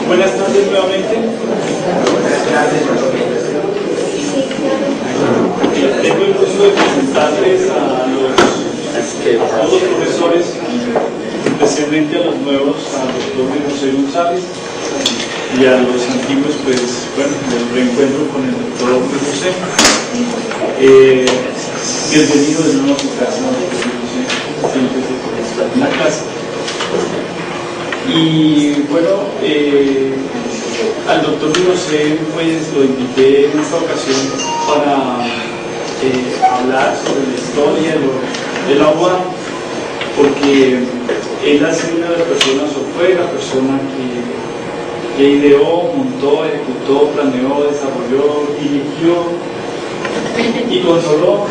Buenas tardes nuevamente. Tengo el gusto de presentarles a los profesores, especialmente a los nuevos, al doctor José González, y a los antiguos, pues bueno, el reencuentro con el doctor José. Bienvenido de nuevo a su casa, doctor José, siéntese por estar en la casa. Y bueno, al doctor José pues lo invité en esta ocasión para hablar sobre la historia del agua, porque él ha sido una de las personas, o fue la persona que ideó, montó, ejecutó, planeó, desarrolló, dirigió y controló,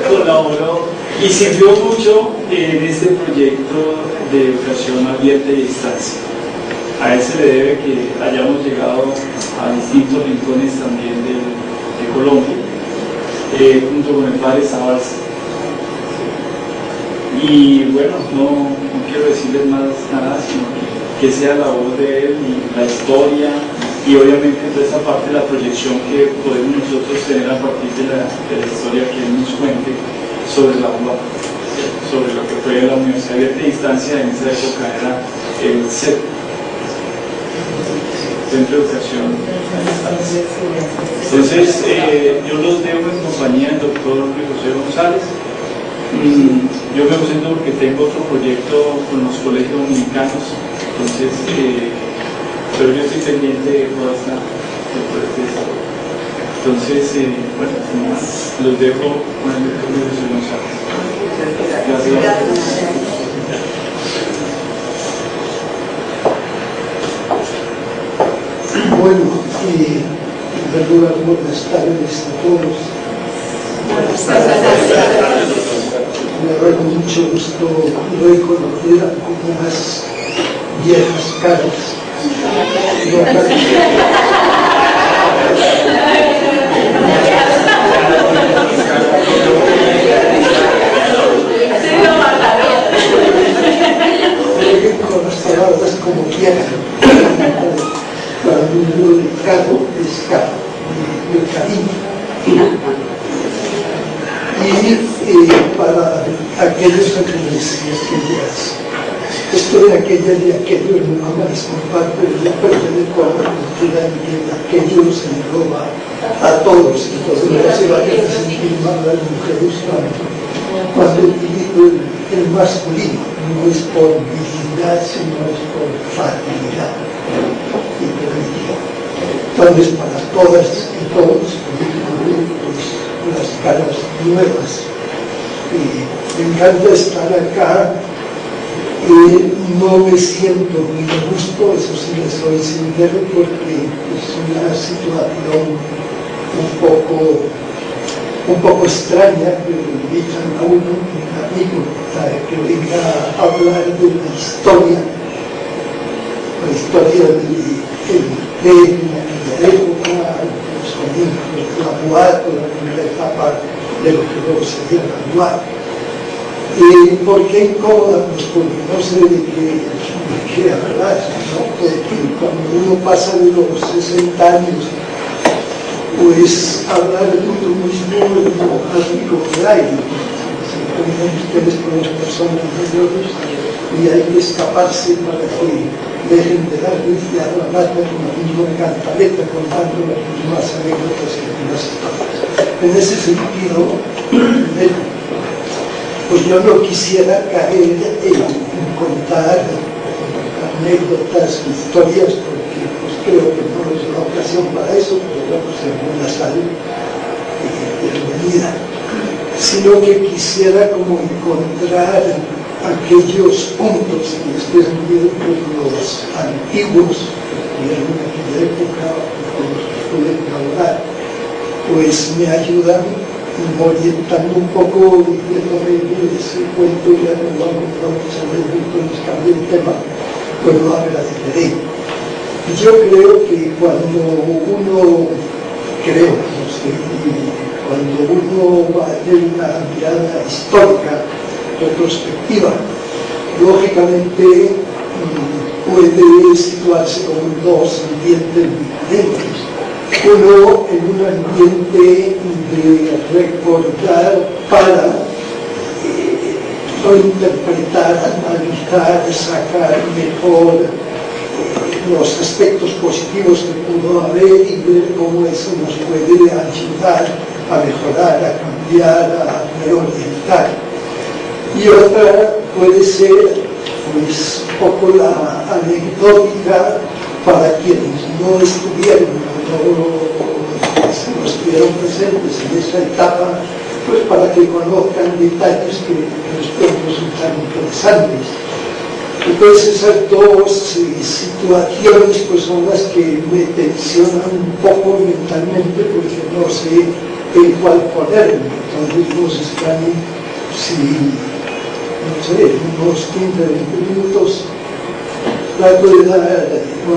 colaboró y sirvió mucho en este proyecto de educación abierta y a distancia. A él se le debe que hayamos llegado a distintos rincones también de Colombia, junto con el padre Sabalza. Y bueno, no quiero decirles más nada, sino que sea la voz de él y la historia, y obviamente toda esa parte de la proyección que podemos nosotros tener a partir de la historia que él nos cuente sobre la UBA, sobre lo que fue la Universidad Abierta de Distancia. En esa época era el CEP, Centro de Educación a Distancia. Entonces, yo los dejo en compañía del doctor José González. Yo me ausento porque tengo otro proyecto con los colegios dominicanos, entonces, pero yo estoy pendiente de toda esta desarrollo. Entonces, bueno, los dejo con el doctor José González. Gracias. Bueno, en primer lugar, buenas tardes a todos. Buenas tardes. Me da mucho gusto reconocer a como más viejas caras. Con las palabras como quieran. Para mí el caro es caro, el cariño. Y para aquellos ángeles y aquellas, esto de aquella y aquello no van a disculpar, pero yo pertenezco a una cultura en que aquello se engloba a todos, entonces no se vaya a sentir mal a las mujeres cuando utilizo el masculino, no es por virilidad, sino es por facilidad y por dignidad. Entonces, para todas y todos, pues, las caras nuevas. Me encanta estar acá, no me siento muy a gusto, eso sí les soy sincero, porque es una situación un poco extraña que le invitan a uno, un amigo, para que venga a hablar de la historia de aquella época, los comienzos de la UAT, la primera etapa de lo que luego sería la UAT. ¿Por qué incómoda? Pues porque no sé de qué hablar, ¿no? Porque cuando uno pasa de los 60 años, pues hablar de uno mismo es como de aire. Se ponen ustedes con las personas mayores y hay que escaparse para que dejen de dar vista a la lata con la misma cantaleta, contando las mismas anécdotas y las mismas historias. En ese sentido, pues yo no quisiera caer en contar anécdotas, historias, porque pues creo que no es la ocasión para eso, pero vamos en buena salud y bienvenida, sino que quisiera como encontrar aquellos puntos en este sentido, pues los antiguos que en aquella época con los que pude colaborar, pues me ayudan orientando un poco, diciéndome ese cuento ya no vamos a ver, entonces cambio el tema, pues lo agradeceré. Yo creo que cuando uno, cuando uno va a hacer una mirada histórica, retrospectiva, lógicamente puede situarse como dos ambientes diferentes. Uno en un ambiente de recordar para reinterpretar, analizar, sacar mejor los aspectos positivos que pudo haber y ver cómo eso nos puede ayudar a mejorar, a cambiar, a reorientar. Y otra puede ser pues un poco la anecdótica para quienes no estuvieron no estuvieron presentes en esa etapa, pues para que conozcan detalles que les pueden resultar interesantes. Entonces esas dos situaciones pues son las que me tensionan un poco mentalmente porque no sé en cuál ponerme. Entonces nos están, si no sé, unos 15-20 minutos trato de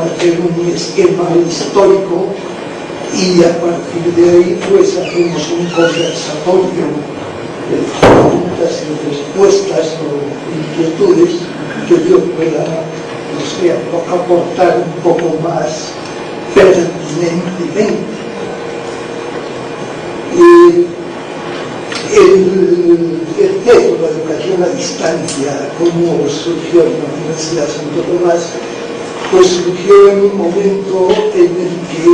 hacer un esquema histórico y a partir de ahí pues hacemos un conversatorio de preguntas y respuestas o inquietudes que yo pueda, no sé, aportar un poco más pertinentemente. El tema de la educación a distancia, cómo surgió en la Universidad de Santo Tomás, pues surgió en un momento en el que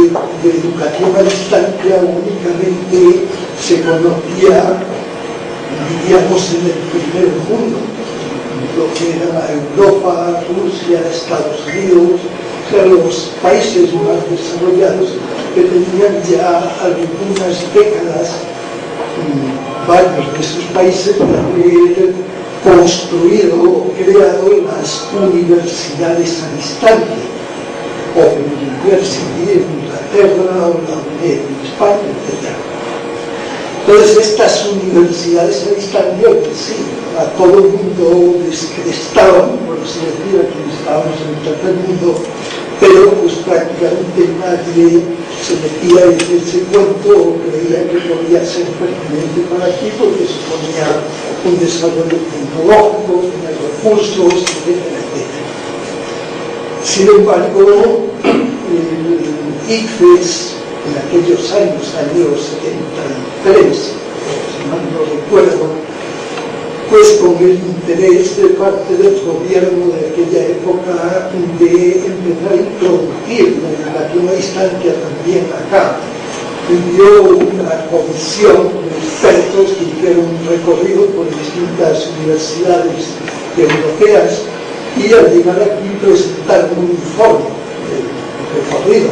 de educación a distancia únicamente se conocía, diríamos, en el primer mundo, lo que era Europa, Rusia, Estados Unidos, o sea, los países más desarrollados que tenían ya algunas décadas, varios de esos países, de haber construido o creado las universidades a distancia, Open University en Inglaterra o la UNED en España, etc. Entonces estas universidades a distancia, pues sí, a todo el mundo descrestaban, por así decir, aquí estábamos en el tercer mundo, pero pues prácticamente nadie se metía en ese cuento o creía que podía ser pertinente para aquí porque suponía un desarrollo tecnológico, tener recursos, etcétera, etcétera. Sin embargo, el ICFES en aquellos años 73, si mal no recuerdo, pues con el interés de parte del gobierno de aquella época de empezar a introducir la educación a distancia también acá, envió una comisión de expertos que hicieron un recorrido por distintas universidades europeas y al llegar aquí presentaron un informe del recorrido.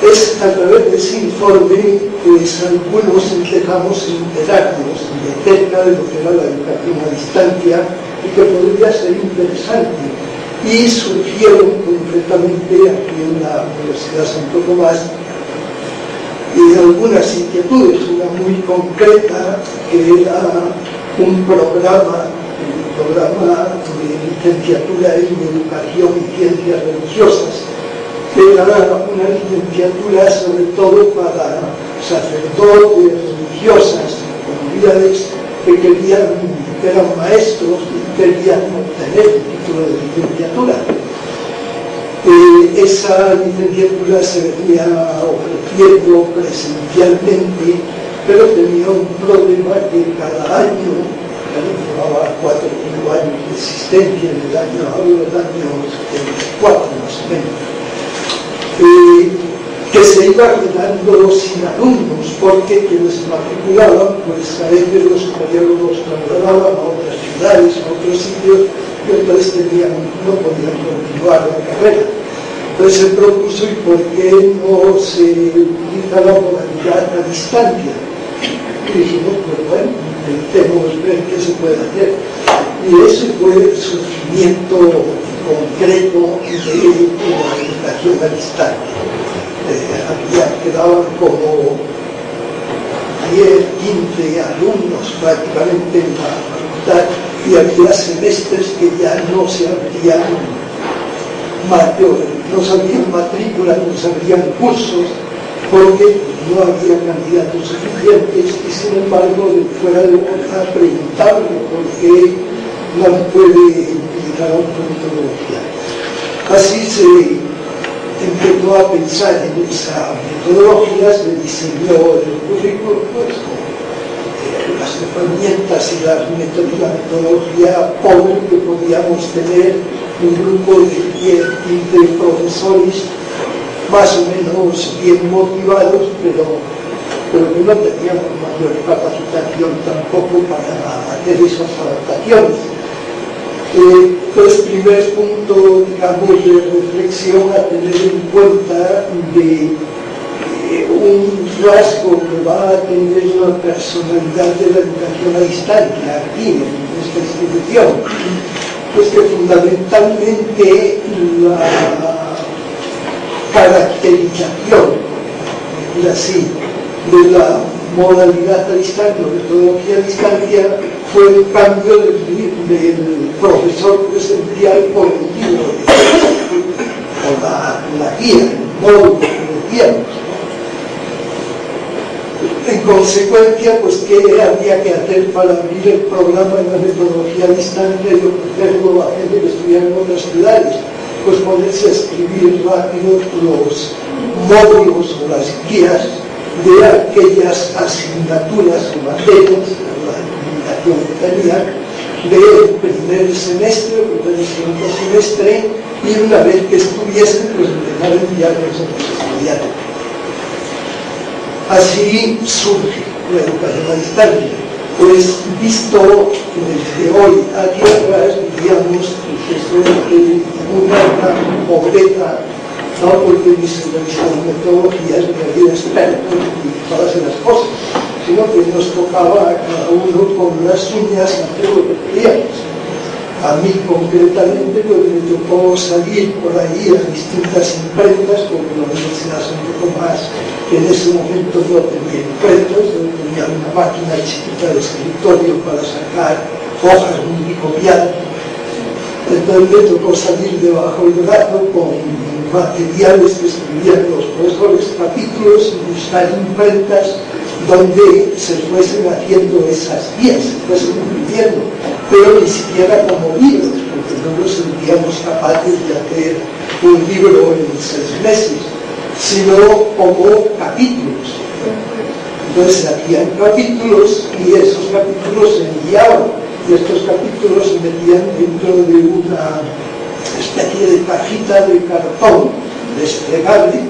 Es a través de ese informe pues algunos empezamos a enterarnos de cerca de lo que era la educación a distancia y que podría ser interesante. Y surgieron concretamente aquí en la Universidad de Santo Tomás algunas inquietudes, una muy concreta que era un programa de licenciatura en Educación y Ciencias Religiosas, que era una licenciatura sobre todo para sacerdotes, religiosas, comunidades que eran maestros y querían obtener el título de licenciatura. Esa licenciatura se venía ofreciendo presencialmente, pero tenía un problema que cada año, llevaba 4 o 5 años de existencia, en el año 74 más o menos, que se iba quedando sin alumnos porque quienes se matriculaban pues a veces los gobiernos los trasladaban a otras ciudades, a otros sitios y entonces no podían continuar la carrera. Entonces se propuso y por qué no se utiliza la modalidad a distancia. Y dijimos, pues bueno, intentemos ver qué se puede hacer. Y ese fue el surgimiento concreto de la educación a distancia. Quedaban como 10, 15 alumnos prácticamente en la facultad y había semestres que ya no se abrían matrículas, no se abrían cursos porque no había candidatos suficientes y sin embargo fuera de boca preguntaban por qué no puede utilizar otra metodología. Así se empezó a pensar en esa metodología, se diseñó el currículo, pues, las herramientas y la metodología pobre que podíamos tener un grupo de 10, 15 profesores más o menos bien motivados, pero que no teníamos mayor capacitación tampoco para hacer esas adaptaciones. Entonces, primer punto, digamos, de reflexión a tener en cuenta de un rasgo que va a tener una personalidad de la educación a distancia aquí en esta institución, pues que fundamentalmente la caracterización, así, de la modalidad a distancia, metodología a distancia, fue el cambio del profesor presencial por el libro, por la guía, el módulo que decíamos. En consecuencia, pues, ¿qué había que hacer para abrir el programa en la metodología a distancia y ofrecerlo a gente que estudiara en otras ciudades? Pues ponerse a escribir rápido los módulos o las guías de aquellas asignaturas o materias, la comunicación que tenía, del primer semestre o del segundo semestre, y una vez que estuviesen, pues empezar a enviarlos a los estudiantes. Así surge la educación a distancia. Pues visto desde hoy aquí atrás, diríamos que esto es una gran pobreza, no porque mis metodologías me había experto en todas las cosas, sino que nos tocaba a cada uno con las uñas hacer lo que queríamos. A mí concretamente, pues me tocó salir por ahí a distintas imprentas, porque la universidad es un poco más, que en ese momento no tenía imprentas, no tenía una máquina chiquita de escritorio para sacar hojas muy copiadas. Entonces me tocó salir debajo del brazo con materiales que escribían los profesores, capítulos, y buscar imprentas donde se fuesen haciendo esas guías, se fuesen imprimiendo, pero ni siquiera como libros, porque no nos sentíamos capaces de hacer un libro en 6 meses, sino como capítulos. Entonces se hacían capítulos y esos capítulos se enviaban, y estos capítulos se metían dentro de una especie de cajita de cartón desplegable,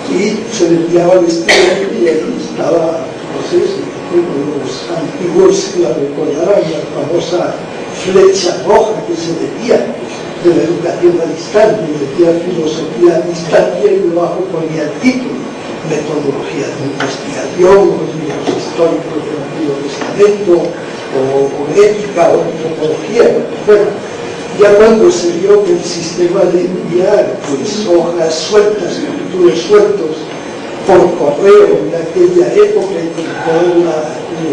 y se le enviaba al estudiante, y ahí estaba, no sé si los antiguos la recordarán, la famosa flecha roja que se decía de la educación a distancia, decía filosofía a distancia, y debajo ponía el título, metodología de investigación, o libros históricos del Antiguo Testamento, o ética, o antropología, lo que fuera. Ya cuando se vio que el sistema de enviar pues, hojas sueltas, capítulos sueltos, por correo en aquella época, y con todas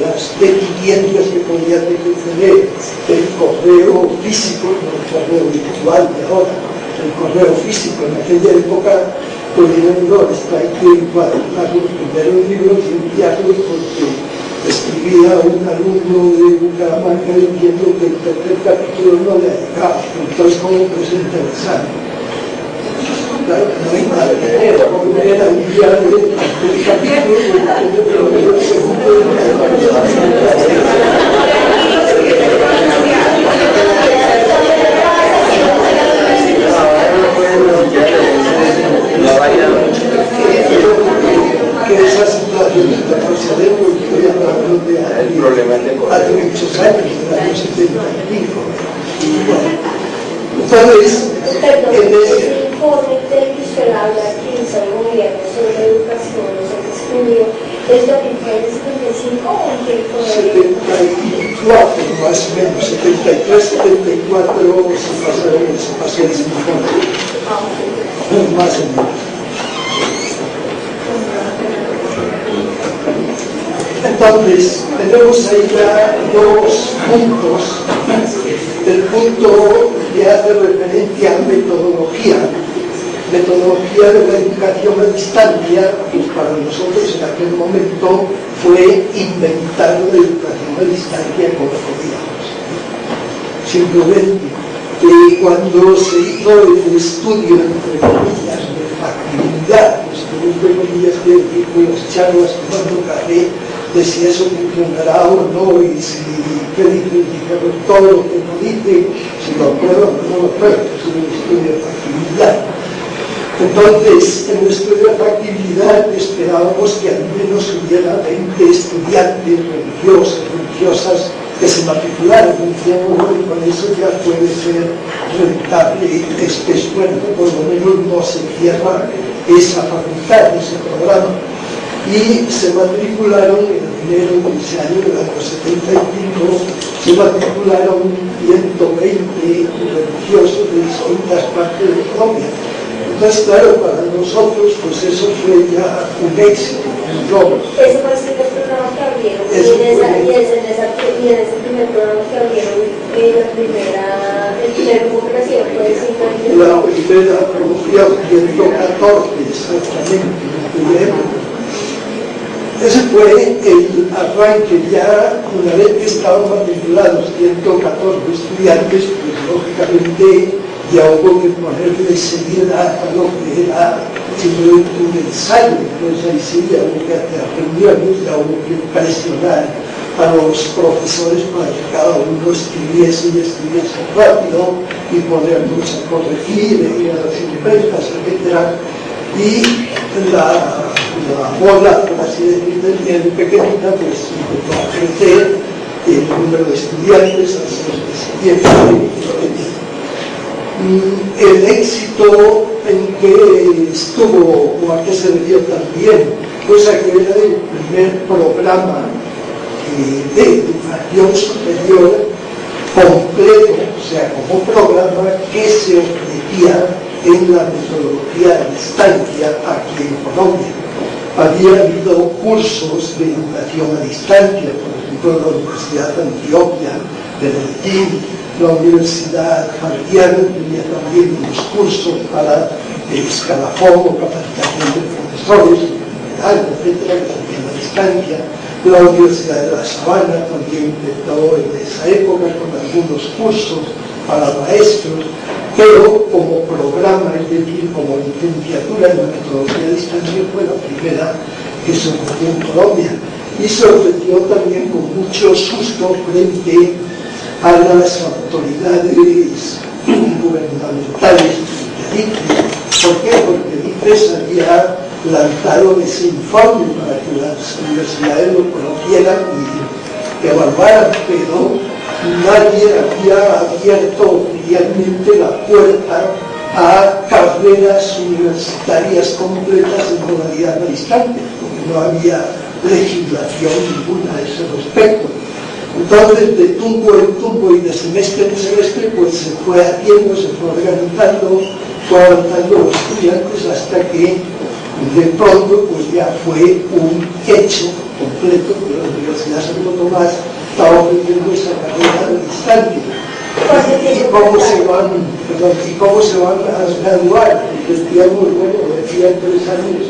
las deficiencias que podía tener el correo físico, no el correo virtual de ahora, el correo físico en aquella época, pues dijeron, no, hay que guardar los primeros libros y enviarlos, porque escribía un alumno de Bucaramanga diciendo que el tercer capítulo no le ha llegado, entonces ¿cómo presenta el examen? Claro, no hay manera, volver a enviar el capítulo, pero el segundo que esa situación está procediendo, estoy hablando de hace muchos años, del año 75. Entonces, en ese informe del que usted habla aquí en el gobierno sobre educación, sobre estudio, ¿es lo que fue en el 75 o en qué fue? 74, más o menos, 73, 74 se pasó ese informe. Más o menos. Entonces, tenemos ahí ya 2 puntos. El punto que hace referencia a metodología de la educación a distancia, pues para nosotros en aquel momento fue inventar la educación a distancia como podíamos. O simplemente cuando se hizo el estudio, entre comillas, de factibilidad, entre comillas, de las charlas tomando café, de si eso funcionará o no, y si qué dice el indicador, todo lo que no dice, si lo aprueba o no lo aprueba, es un estudio de factibilidad. Entonces, en el estudio de factibilidad esperábamos que al menos hubiera 20 estudiantes religiosos, religiosas, que se matricularon en tiempo, y con eso ya puede ser rentable este esfuerzo, por lo menos no se cierra esa facultad, ese programa. Y se matricularon en enero de ese año, del año 75, se matricularon 120 religiosos de distintas partes de Colombia. Entonces, claro, para nosotros, pues eso fue ya un éxito, un logro. Eso fue el programa que abrieron, y en ese primer programa que abrieron, el primer cooperación fue de 5 años. La primera promoción, 114, exactamente, ese fue el arranque. Ya una vez que estaban matriculados 114 estudiantes, pues lógicamente ya hubo que ponerle seriedad a lo que era simplemente un ensayo. Entonces ahí sí ya hubo que hacer reuniones, ya hubo que presionar a los profesores para que cada uno escribiese y escribiese rápido y ponernos a corregir, ir a las impresas, etc. Y la bola, por así decirlo, bien pequeñita, pues empezó a crecer el número de estudiantes hasta los que el éxito en que estuvo, o a qué se debió también, pues a que era el primer programa de educación superior completo, o sea, como programa que se ofrecía en la metodología de distancia aquí en Colombia. Había habido cursos de educación a distancia, por ejemplo, en la Universidad de Antioquia, de Medellín, la Universidad Javeriana tenía también unos cursos para escalafón o capacitación de profesores, etcétera, que se hacían a distancia. La Universidad de La Sabana también empezó en esa época con algunos cursos para maestros, pero como programa, es decir, como licenciatura en la metodología de distancia, fue la primera que se ofreció en Colombia, y se ofreció también con mucho susto frente a las autoridades gubernamentales de ICFES. ¿Por qué? Porque ICFES había lanzado ese informe para que las universidades lo conocieran y evaluaran, pero nadie había abierto oficialmente la puerta a carreras universitarias completas en modalidad no distante, porque no había legislación ninguna a ese respecto. Entonces, de tumbo en tumbo y de semestre en semestre, pues se fue haciendo, se fue organizando, fue avanzando los estudiantes hasta que de pronto pues ya fue un hecho completo que la Universidad Santo Tomás estaba ofreciendo esa carrera de distancia. ¿Y cómo se van a graduar? Y decíamos, bueno, decía en 3 años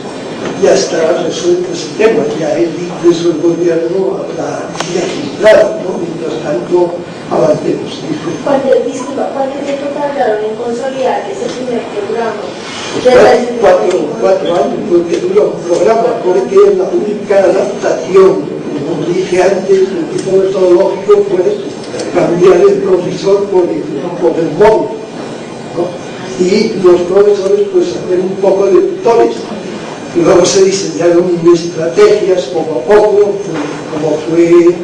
ya estará resuelto ese tema, ya el ICFES o el gobierno habrá legislado, ¿no? Mientras tanto avancemos. ¿Cuánto tiempo tardaron en consolidar ese primer programa? 4 años, porque dura un programa, porque la única adaptación, como dije antes, el tipo metodológico fue cambiar el profesor por el módulo, ¿no? Y los profesores pues hacer un poco de tutores. Y luego se diseñaron estrategias poco a poco, como fue,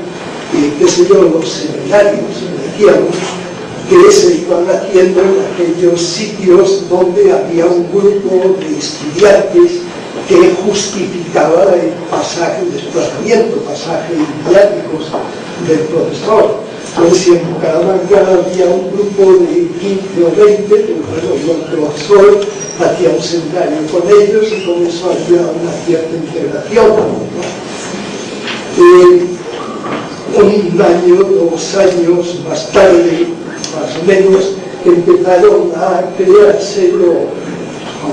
qué sé yo, los seminarios, decíamos, que se iban haciendo en aquellos sitios donde había un grupo de estudiantes que justificaba el pasaje, el desplazamiento, pasajes mediáticos del profesor. Entonces, si en Bucaramanga había un grupo de 15 o 20, pues bueno, el profesor hacía un seminario con ellos y con eso había una cierta integración, ¿no? Un año, 2 años más tarde, más o menos, empezaron a crearse los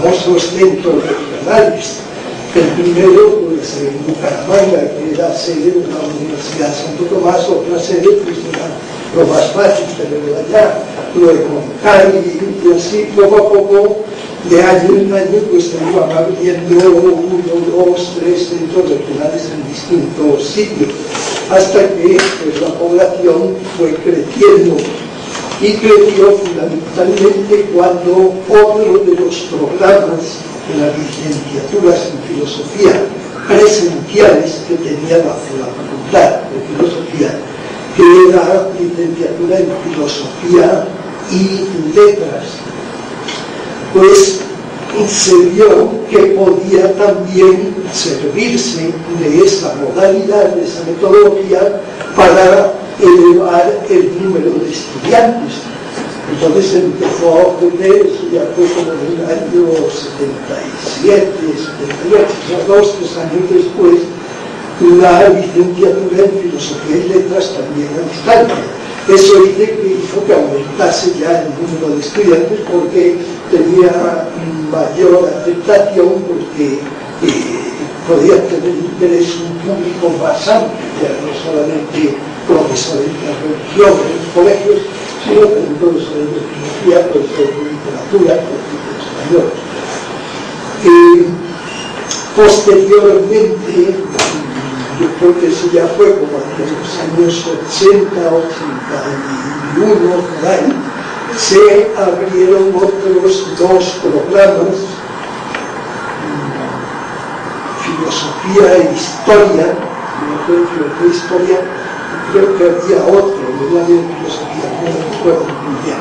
famosos centros regionales. El primero, pues en Bucaramanga, que era sede de la Universidad Santo Tomás, otra sede pues, era lo más fácil tenerlo allá, luego Cali, y así poco a poco, de año en año, pues se iban abriendo 1, 2, 3 centros regionales en distintos sitios, hasta que pues, la población fue creciendo, y creció fundamentalmente cuando otro de los programas de las licenciaturas en filosofía presenciales que tenía la facultad de filosofía, que era licenciatura en filosofía y letras, pues se vio que podía también servirse de esa modalidad, de esa metodología, para elevar el número de estudiantes. Entonces empezó a ofrecer, eso ya fue como en el año 77, 78, o sea, 2, 3 años después, la licenciatura en filosofía y letras también a distancia. Eso hizo que aumentase ya el número de estudiantes porque tenía mayor aceptación, porque podía tener interés un público más amplio, ya no solamente profesores de religión en los colegios, sino también profesores de filosofía, profesores de literatura, profesores de español. Posteriormente, yo creo que eso ya fue como en los años 80, 81, por ahí, se abrieron otros 2 programas, filosofía e historia, filosofía e historia, creo que había otro, en el área de filosofía, no me acuerdo muy bien.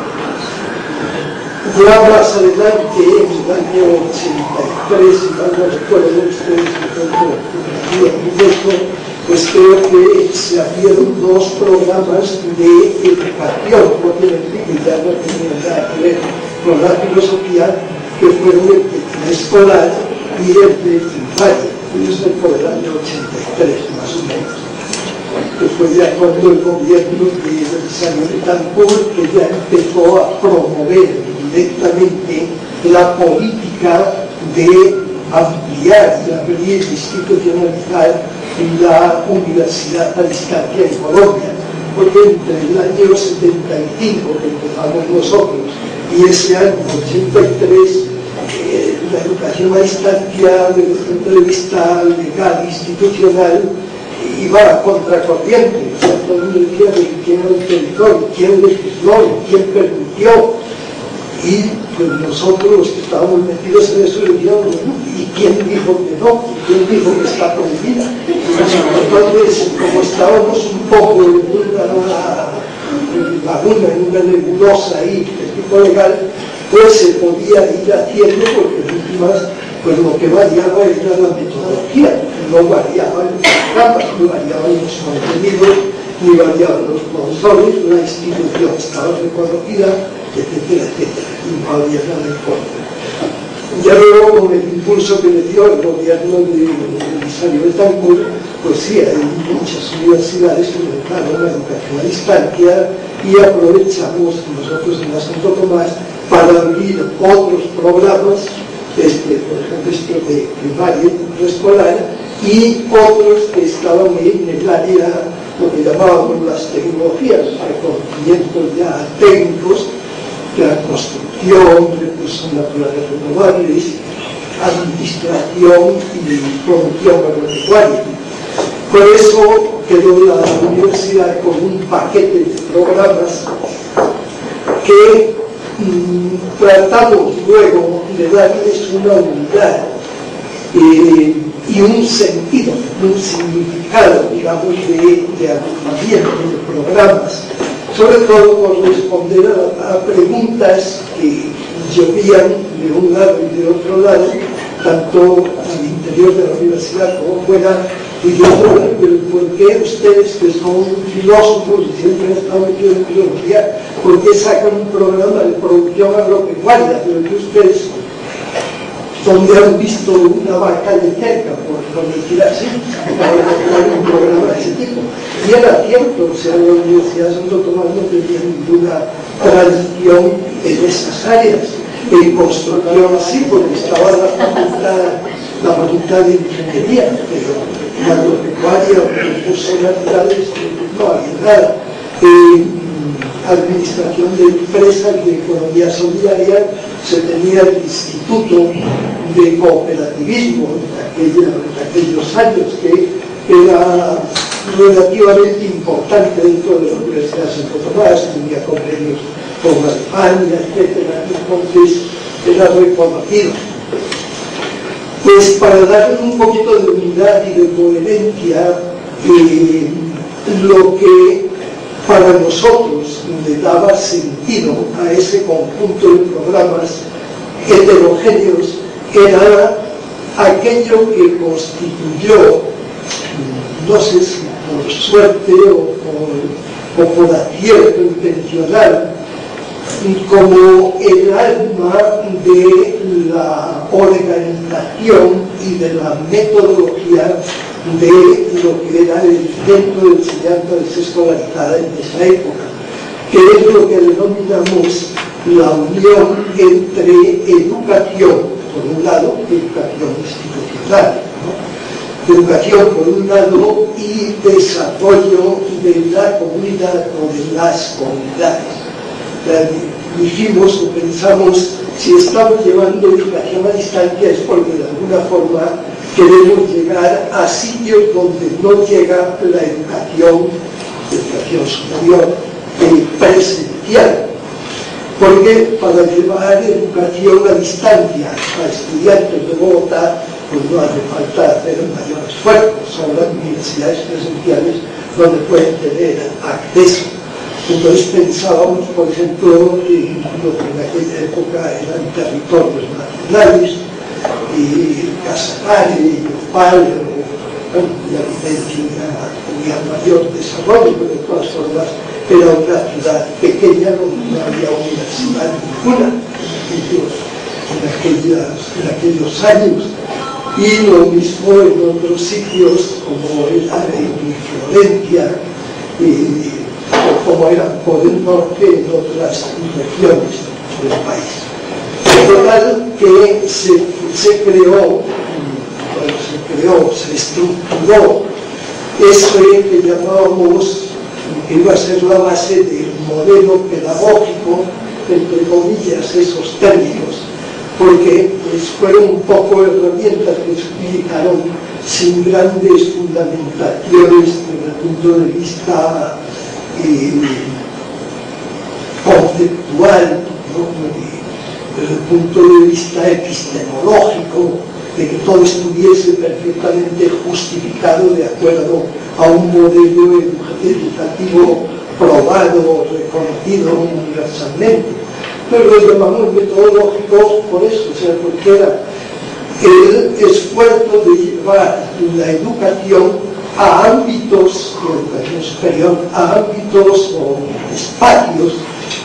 Ya más adelante, en el año 83, si mal no recuerdo, ustedes pues creo que se abrieron 2 programas de educación, obviamente, que ya no tenían nada que ver con la filosofía, que fueron el de preescolar y el de primaria. Eso por el año 83, más o menos. Que fue ya cuando el gobierno de Belisario Betancourt, que ya empezó a promover directamente la política de ampliar y abrir, institucionalizar la universidad a distancia en Colombia, porque entre el año 75, que empezamos nosotros, y ese año 83, la educación a distancia, desde el punto de vista legal, institucional, iba a contracorriente. O sea, todo el mundo decía de quién lo autorizó, quién legisló, quién permitió. Y pues nosotros, los que estábamos metidos en eso, decíamos, ¿y quién dijo que no? ¿Quién dijo que está prohibida? Entonces, como estábamos un poco en una laguna, en una nebulosa ahí, de tipo legal, pues se podía ir haciendo, porque en últimas, pues lo que variaba era la metodología, no variaban los programas, no variaban los contenidos, ni variaban los profesores, la institución estaba reconocida, etcétera, etcétera, y no había nada en contra. Ya luego, con el impulso que le dio el gobierno de Belisario Betancourt, pues sí, hay muchas universidades que montaron la educación a distancia y aprovechamos nosotros en la Santo Tomás para abrir otros programas, por ejemplo, esto de primaria y preescolar, y otros que estaban en el área, lo que llamábamos las tecnologías, reconocimientos ya técnicos, de la construcción, recursos naturales renovables, administración y producción agropecuaria. Por eso quedó la universidad con un paquete de programas que tratamos luego de darles una unidad y un sentido, un significado, digamos, de agrupamiento de programas, sobre todo por responder a preguntas que llovían de un lado y de otro lado, tanto al interior de la universidad como fuera, y yo digo, pero ¿por qué ustedes, que son filósofos y siempre han estado metidos en filosofía, por qué sacan un programa de producción agropecuaria? Pero que ustedes, donde han visto una vaca de cerca, por decir así, un programa de ese tipo. Y era cierto, o sea, la Universidad de Santo Tomás no tenía ninguna tradición en esas áreas. En construcción sí, porque estaba la facultad de ingeniería, pero en agropecuaria o recursos naturales no había nada. administración de empresas de economía solidaria, se tenía el Instituto de Cooperativismo en aquellos años, que era relativamente importante dentro de la Universidad de Santo Tomás, tenía convenios con Alemania, etc. Entonces era reconocido. Pues para darle un poquito de unidad y de coherencia, lo que para nosotros le daba sentido a ese conjunto de programas heterogéneos era aquello que constituyó, no sé si por suerte o por acierto intencional, como el alma de la organización y de la metodología de lo que era el centro de enseñanza desescolarizada en esa época, que es lo que denominamos la unión entre educación, por un lado, educación institucional, ¿no? Educación por un lado y desarrollo de la comunidad o de las comunidades. Dijimos o pensamos, si estamos llevando educación a distancia es porque de alguna forma queremos llegar a sitios donde no llega la educación superior presencial. Porque para llevar educación a distancia a estudiantes de Bogotá, pues no hace falta hacer un mayor esfuerzo, son las universidades presenciales donde pueden tener acceso. Entonces pensábamos, por ejemplo, en lo que en aquella época eran territorios nacionales, y Casanare, y Opal, ya tenía mayor desarrollo, pero de todas formas era una ciudad pequeña donde no había universidad ninguna en aquellos años. Y lo mismo en otros sitios como era en Florencia, como eran por el norte en otras regiones del país. Total que se creó, se estructuró eso que llamábamos, que iba a ser la base del modelo pedagógico, entre comillas, esos términos, porque pues, fueron un poco herramientas que se utilizaron sin grandes fundamentaciones desde el punto de vista conceptual, ¿no? Desde el punto de vista epistemológico, de que todo estuviese perfectamente justificado de acuerdo a un modelo educativo probado, reconocido universalmente. Pero lo llamamos metodológico por eso, o sea, porque era el esfuerzo de llevar la educación a ámbitos, la educación superior, a ámbitos o espacios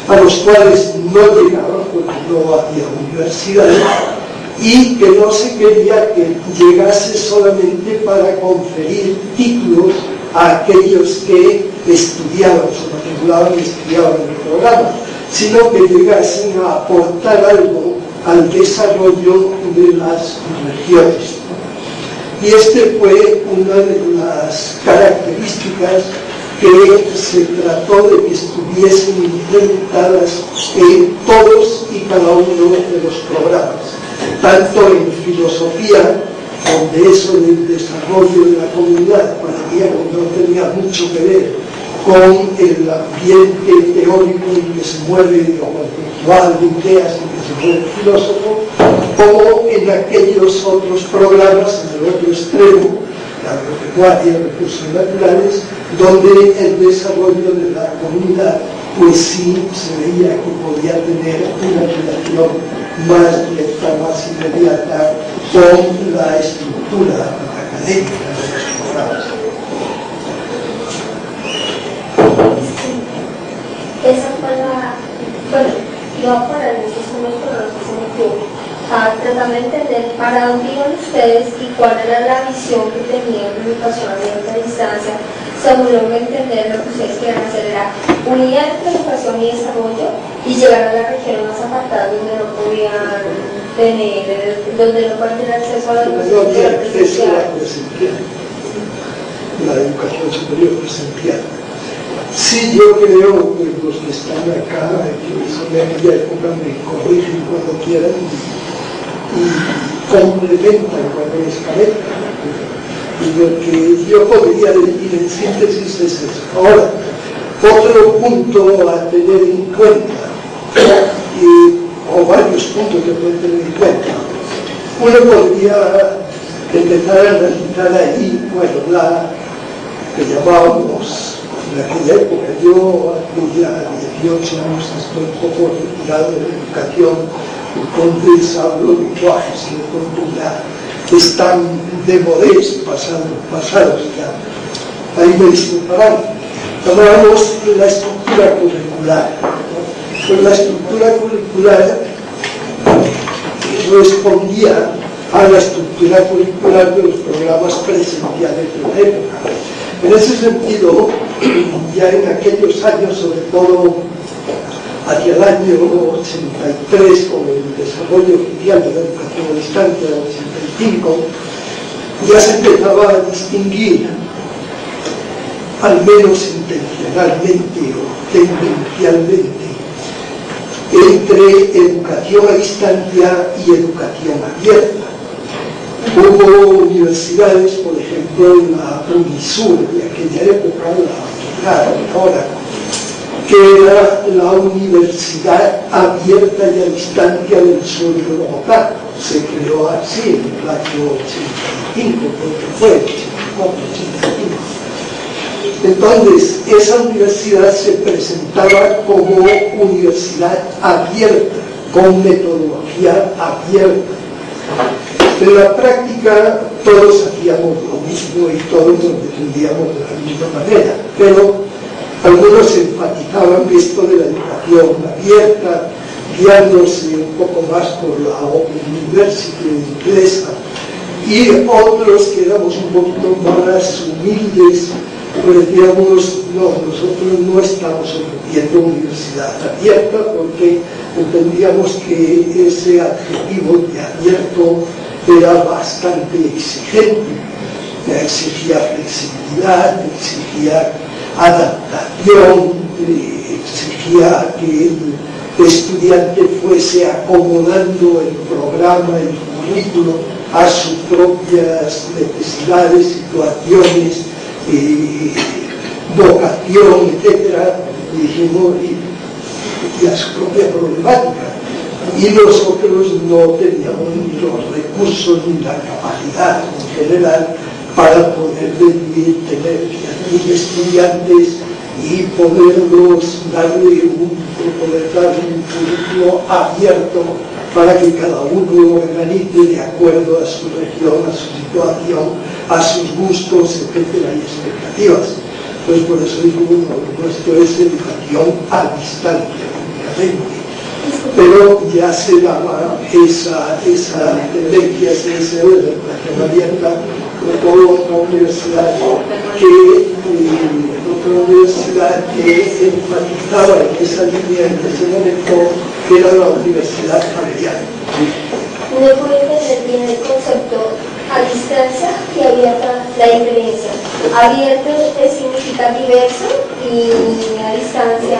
a los cuales no llegaban porque no había universidades, y que no se quería que llegase solamente para conferir títulos a aquellos que estudiaban, se matriculaban y estudiaban el programa, sino que llegasen a aportar algo al desarrollo de las regiones. Y este fue una de las características que se trató de que estuviesen implementadas en todos y cada uno de los programas, tanto en filosofía, donde eso del desarrollo de la comunidad para Diego no tenía mucho que ver con el ambiente teórico en que se mueve, o el ritual de ideas en que se mueve el filósofo, como en aquellos otros programas, en el otro extremo, la agropecuaria, recursos naturales, donde el desarrollo de la comunidad pues sí se veía que podía tener una relación más directa, más inmediata con la estructura académica de los programas. Esa fue la... Bueno, yo a poner esos son los programas que se me ocurren. Tratando de entender para dónde iban ustedes y cuál era la visión que tenían de educación abierta a distancia, según lo que entender lo que ustedes querían hacer era unidad entre educación y desarrollo y llegar a las regiones más apartadas donde no podían tener, donde no pueden tener acceso a la educación presencial. La educación superior presencial. Sí, yo creo que los que están acá, que son de aquella época, me corrigen cuando quieran y complementan cuando les cabeza. Y lo que yo podría decir en síntesis es eso. Ahora, otro punto a tener en cuenta, o varios puntos que pueden tener en cuenta. Uno podría empezar a analizar ahí, bueno, la que llamábamos en aquella época, yo ya 18 años estoy un poco retirado de la educación, entonces hablo de lenguajes de cultura que están de modés, pasados ya. Ahí me disculparán. Llamábamos la estructura curricular. Pues la estructura curricular respondía a la estructura curricular de los programas presenciales de la época. En ese sentido, ya en aquellos años, sobre todo hacia el año 83, con el desarrollo oficial de la educación a distancia, 85, ya se empezaba a distinguir, al menos intencionalmente o tendencialmente, entre educación a distancia y educación abierta. Hubo universidades, por ejemplo, en la Unisur de aquella época, ahora, que era la Universidad Abierta y a Distancia del Sur de Bogotá. Se creó así en el año 85, creo que fue, 84, 85. Entonces, esa universidad se presentaba como universidad abierta, con metodología abierta. En la práctica todos hacíamos lo mismo y todos nos defendíamos de la misma manera, pero algunos enfatizaban esto de la educación abierta, guiándose un poco más por la Open University inglesa, y otros que éramos un poquito más humildes, pues decíamos, no, nosotros no estamos ofreciendo universidad abierta porque entendíamos que ese adjetivo de abierto era bastante exigente, exigía flexibilidad, exigía adaptación, exigía que el estudiante fuese acomodando el programa, el currículo a sus propias necesidades, situaciones, vocación, etcétera, y a su propia problemática. Y nosotros no teníamos ni los recursos ni la capacidad en general para poder tener 10.000 estudiantes y poder dar un currículo abierto para que cada uno organice de acuerdo a su región, a su situación, a sus gustos, etcétera, y expectativas. Pues por eso digo, bueno, esto es educación a distancia, únicamente. Pero ya se daba esa tendencia, ese deseo de la educación abierta, por otra universidad que enfatizaba en esa línea en ese momento, que era la Universidad Javeriana. No puede entender bien el concepto a distancia y abierta, la diferencia. Abierto significa diverso y a distancia.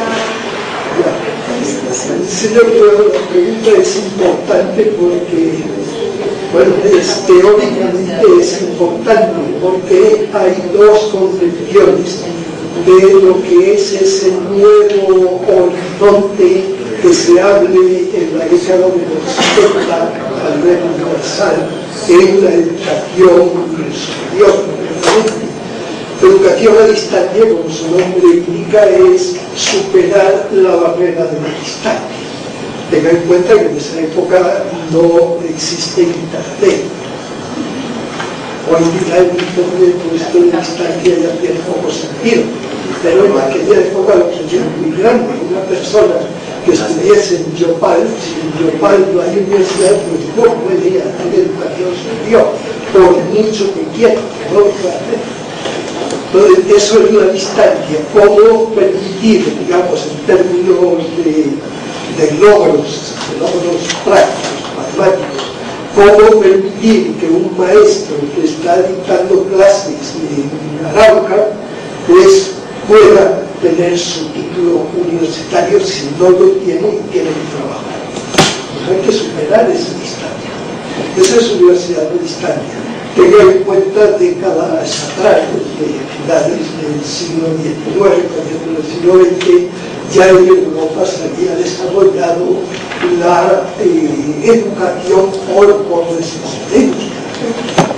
Señor, la pregunta es importante porque, bueno, teóricamente es importante porque hay dos concepciones de lo que es ese nuevo horizonte que se hable en la década de los 70 a nivel universal en la educación superior. Educación a distancia, como su nombre indica, es superar la barrera de la distancia. Tenga en cuenta que en esa época no existe Internet. Hoy día el Internet puesto de distancia ya tiene poco sentido, pero en aquella época lo que era muy grande. Una persona que estuviese en Yopal, si en Yopal no hay universidad, pues no puede hacer educación superior, por mucho que quiera, no lo puede hacer. Entonces, eso es la distancia, cómo permitir, digamos, en términos de logros prácticos, matemáticos, cómo permitir que un maestro que está dictando clases en Arauca, pues pueda obtener su título universitario si no lo tienen y tienen que trabajar. Pues hay que superar esa distancia. Esa es universidad de distancia. Tenga en cuenta décadas atrás, desde finales del siglo XIX, comienzos del siglo XX, ya en Europa se había desarrollado la educación por correspondencia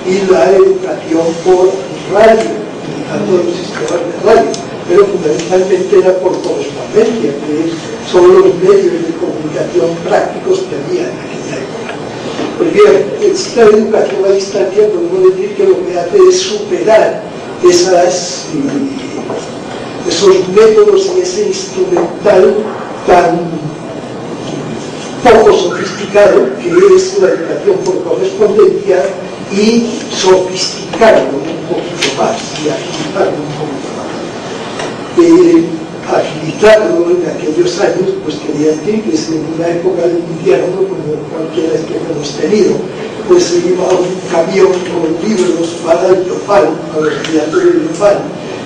y la educación por radio, utilizando los sistemas de radio, pero fundamentalmente era por correspondencia, que son los medios de comunicación prácticos que había en aquella época. Pues bien, esta educación a distancia podemos decir que lo que hace es superar esos métodos y ese instrumental tan poco sofisticado que es la educación por correspondencia y sofisticarlo un poquito más y agilizarlo un poquito más. Agilizarlo en aquellos años, pues quería decir que en una época de invierno, como cualquiera que hemos tenido, pues se iba un camión con libros para el Yopal, para los estudiantes del Yopal,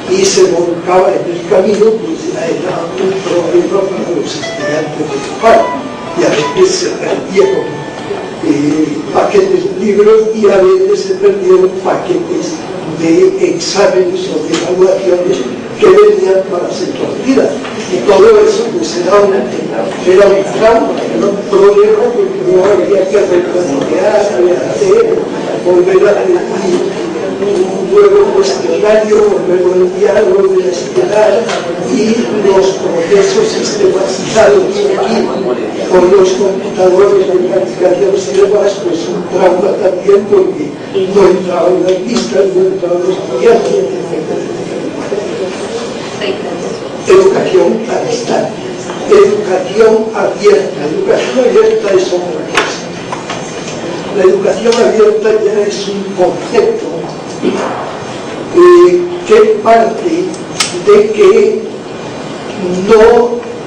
y se volcaba en el camino, pues ya era un problema para los estudiantes del Yopal, y a veces se perdía con paquetes de libros y a veces se perdieron paquetes de exámenes o de evaluaciones que venían para ser corregidas. Y todo eso pues era un trauma, era un problema porque no había que replantear, rehacer, volver a repetir un nuevo cuestionario, volverlo a enviar, volver a esperar, y los procesos sistematizados aquí con los computadores de calificaciones y demás, pues un trauma también porque no entraban las listas, no entraban los estudiantes, etc. Educación a distancia, educación abierta. Educación abierta es otra cosa. La educación abierta ya es un concepto que parte de que no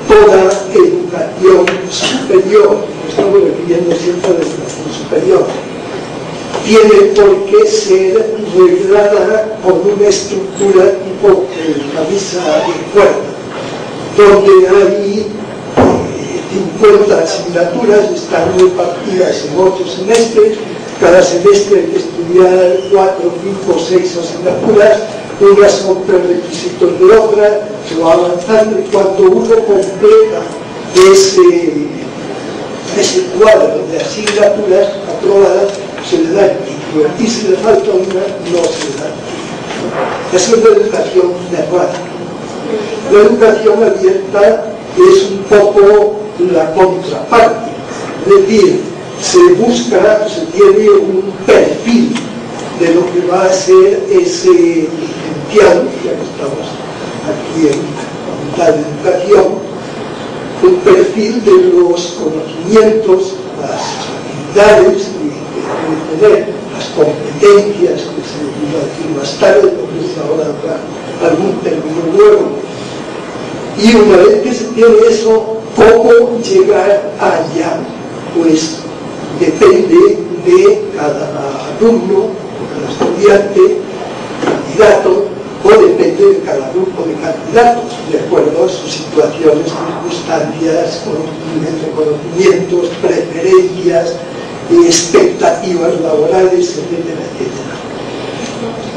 toda educación superior, estamos refiriendo siempre a la educación superior, tiene por qué ser reglada por una estructura tipo camisa de cuerda, donde hay 50 asignaturas, están repartidas en 8 semestres, cada semestre hay que estudiar 4, 5, 6 asignaturas, unas son prerequisitos de otra, se va avanzando, y cuando uno completa ese cuadro de asignaturas aprobadas, se le da el título, y si le falta una, no se le da el título. Esa es la educación cerrada. La educación abierta es un poco la contraparte, es decir, se tiene un perfil de lo que va a ser ese licenciado, ya que estamos aquí en la Facultad de Educación, un perfil de los conocimientos, las habilidades que debe tener, las competencias que se va a decir más tarde, porque es ahora algún término nuevo. Y una vez que se tiene eso, ¿cómo llegar allá? Pues depende de cada alumno, de cada estudiante, candidato, o depende de cada grupo de candidatos, de acuerdo a sus situaciones, circunstancias, conocimientos, preferencias, expectativas laborales, etcétera, etcétera.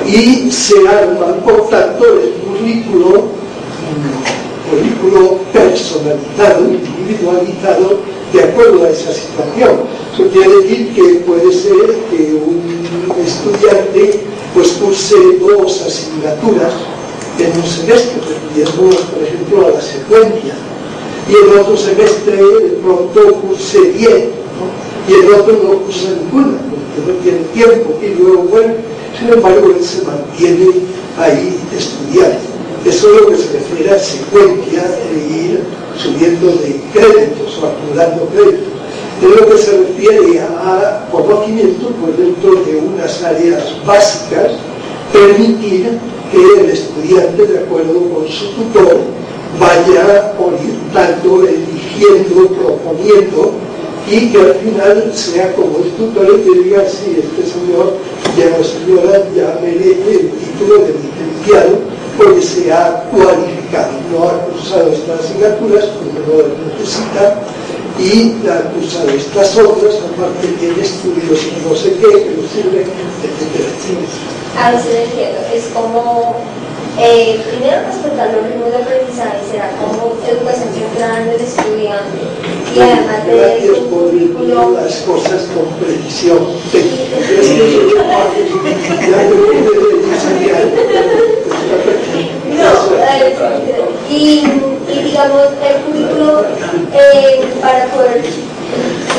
Y se arma, por tanto, el currículo personalizado, individualizado, de acuerdo a esa situación. Eso quiere decir que puede ser que un estudiante pues curse 2 asignaturas en un semestre, refiriéndonos por ejemplo a la secuencia, y en otro semestre de pronto curse 10, ¿no? Y el otro no cursa ninguna, porque no tiene tiempo, y luego vuelve. Sin embargo, él se mantiene ahí estudiando. Eso es lo que se refiere a secuencia de ir subiendo de créditos o acumulando créditos. En lo que se refiere a conocimiento, pues dentro de unas áreas básicas, permitir que el estudiante, de acuerdo con su tutor, vaya orientando, eligiendo, proponiendo, y que al final sea como el tutor el que diga, sí, este señor, ya la señora, ya merece el título de licenciado, pues se ha cualificado, no ha cursado estas asignaturas porque no las necesita, y ha cursado estas otras, aparte tiene estudios y no sé qué, que no sirven, etc. A veces entiendo, es como, primero respetando los ritmos de aprendizaje, será como educación centrada en el estudiante, y además de Gracias eso, por currículo. las cosas con precisión técnica. Ya me pude diseñar. Y digamos, el currículo para poder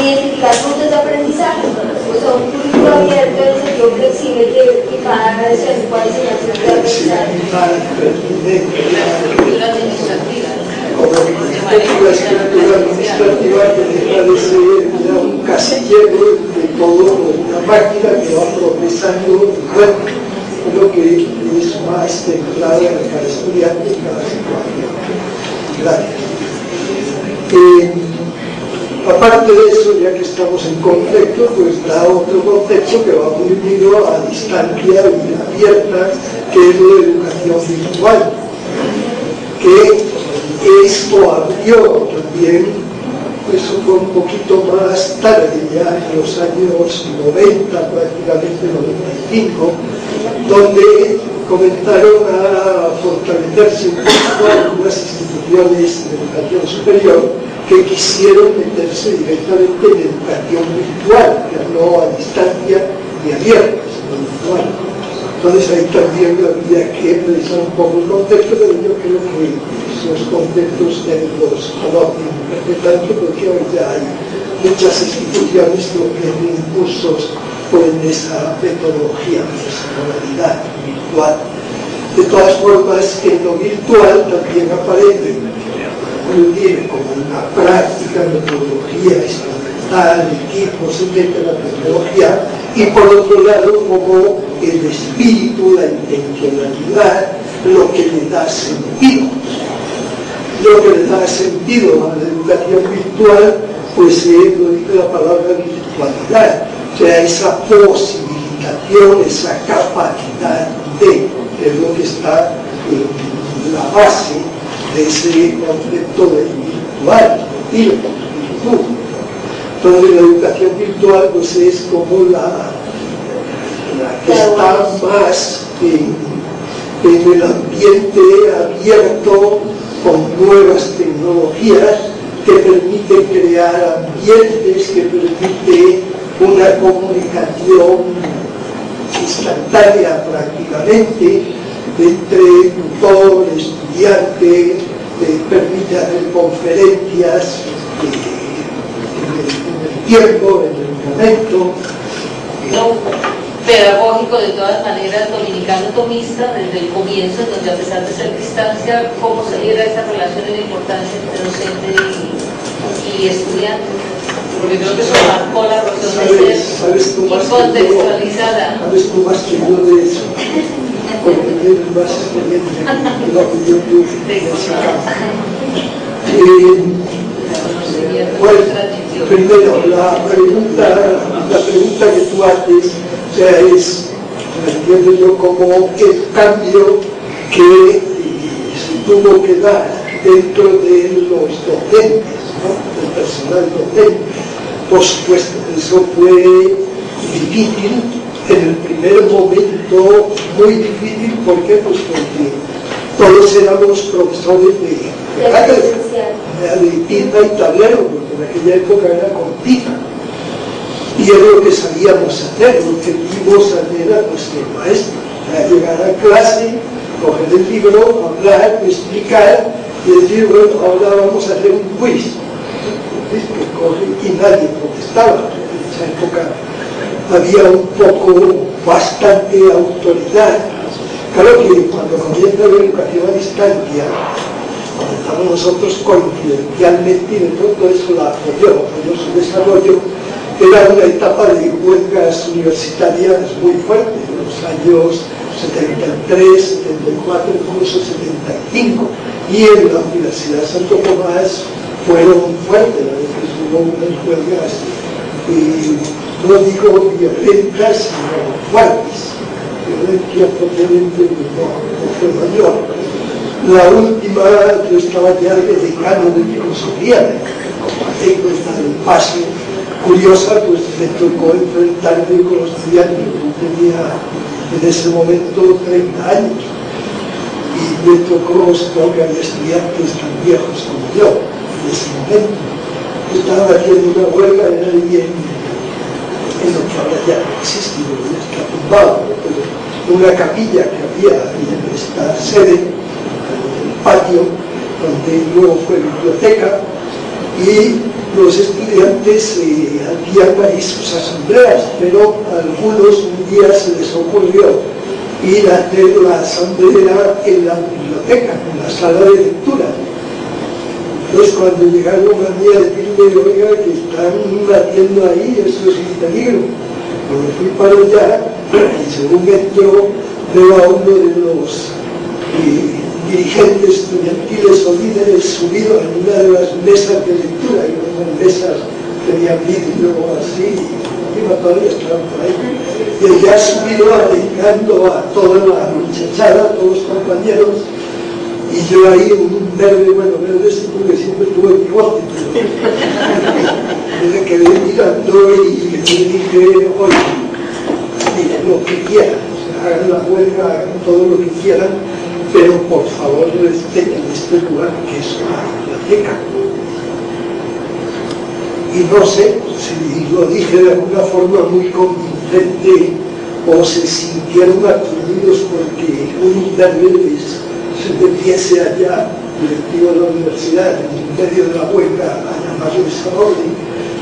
identificar puntos de aprendizaje, pues un currículo abierto en el sentido flexible que cada generación puede enseñar su aprendizaje. La escritura administrativa que deja de ser ya un casillero de todo, una máquina que va procesando lo que es más centrada en cada estudiante y cada situación. Gracias. Aparte de eso, ya que estamos en contexto, pues da otro contexto que va muy unido a distancia y abierta, que es la educación virtual, que esto abrió también, eso fue un poquito más tarde, ya en los años 90, prácticamente 95, donde comenzaron a fortalecerse un poco algunas instituciones de educación superior que quisieron meterse directamente en educación virtual, ya no a distancia ni abierta, sino virtual. Entonces ahí también había que revisar un poco el contexto, pero yo creo que esos contextos los conocen perfectamente porque hoy ya hay muchas instituciones que ofrecen cursos en esa metodología, en esa modalidad virtual. De todas formas, en lo virtual también aparece como una práctica, metodología instrumental, equipos, etcétera, tecnología, y por otro lado como el espíritu, la intencionalidad, lo que le da sentido. Lo que le da sentido a la educación virtual, pues es lo dice la palabra virtualidad, o sea, esa posibilitación, esa capacidad de, es lo que está en la base de ese concepto de virtual, virtud. Entonces la educación virtual pues es como la que está más en el ambiente abierto con nuevas tecnologías que permiten crear ambientes, que permiten una comunicación instantánea prácticamente entre tutor, estudiante, permite hacer conferencias en el tiempo, en el momento. Pedagógico de todas maneras, dominicano tomista desde el comienzo, donde a pesar de ser distancia, cómo se diera esa relación y la importancia entre docente y estudiante. Porque creo que eso marcó la razón de ser contextualizada. Sabes tú más que yo de eso, porque tienes más experiencia que lo que yo tuve en ese campo. Bueno, primero, la pregunta que tú haces, o sea, la entiendo yo como el cambio que se tuvo que dar dentro de los docentes, ¿no? Del personal docente. Por supuesto, eso fue difícil, en el primer momento muy difícil, ¿por qué? Pues porque todos éramos profesores de cátedra, de tiza y tablero, porque en aquella época era con tiza. Y es lo que sabíamos hacer, lo que vimos hacer a nuestro maestro, llegar a clase, coger el libro, hablar, explicar y decir, bueno, ahora vamos a hacer un quiz. Y nadie protestaba. En esa época había un poco, bastante autoridad. Claro que cuando comienza la educación a distancia, cuando estamos nosotros coincidencialmente, y de pronto eso la apoyó su desarrollo, era una etapa de huelgas universitarias muy fuerte, en los años 73, 74, incluso 75, y en la Universidad de Santo Tomás fueron fuertes, a veces hubo unas huelgas, no digo violentas, sino fuertes, influencia propiamente no fue mayor. La última, yo estaba ya de decano de filosofía, como anécdota del paso curiosa, pues me tocó enfrentarme con los estudiantes. Yo tenía en ese momento 30 años y me tocó, supongo que había estudiantes tan viejos como yo en ese momento. Estaban haciendo una huelga en alguien en lo que ahora ya no existe, está tumbado, pero una capilla que había en esta sede, en el patio, donde luego fue biblioteca, y los estudiantes hacían ahí sus asambleas, pero a algunos un día se les ocurrió ir a hacer la asamblea en la biblioteca, en la sala de lectura. Entonces cuando llegaron a mí a decirme, oiga, que están haciendo ahí, eso es un peligro. Cuando fui para allá, y según entro, veo a uno de los dirigentes estudiantiles o líderes subido en una de las mesas de lectura, y unas mesas tenían vidrio o así, y todavía estaban por ahí. Y él ya subido alengando a toda la muchachada, a todos los compañeros, y yo ahí un verde, bueno, verde sí, porque siempre tuve bigote, pero me quedé mirando y le dije, oye, miren lo que quieran, o sea, hagan la huelga, hagan todo lo que quieran, pero por favor respeten este lugar que es una biblioteca. Y no sé si lo dije de alguna forma muy convincente o se sintieron aturdidos porque un verde se metiese allá, directivo de la universidad, en medio de la huelga, a llamarles a orden,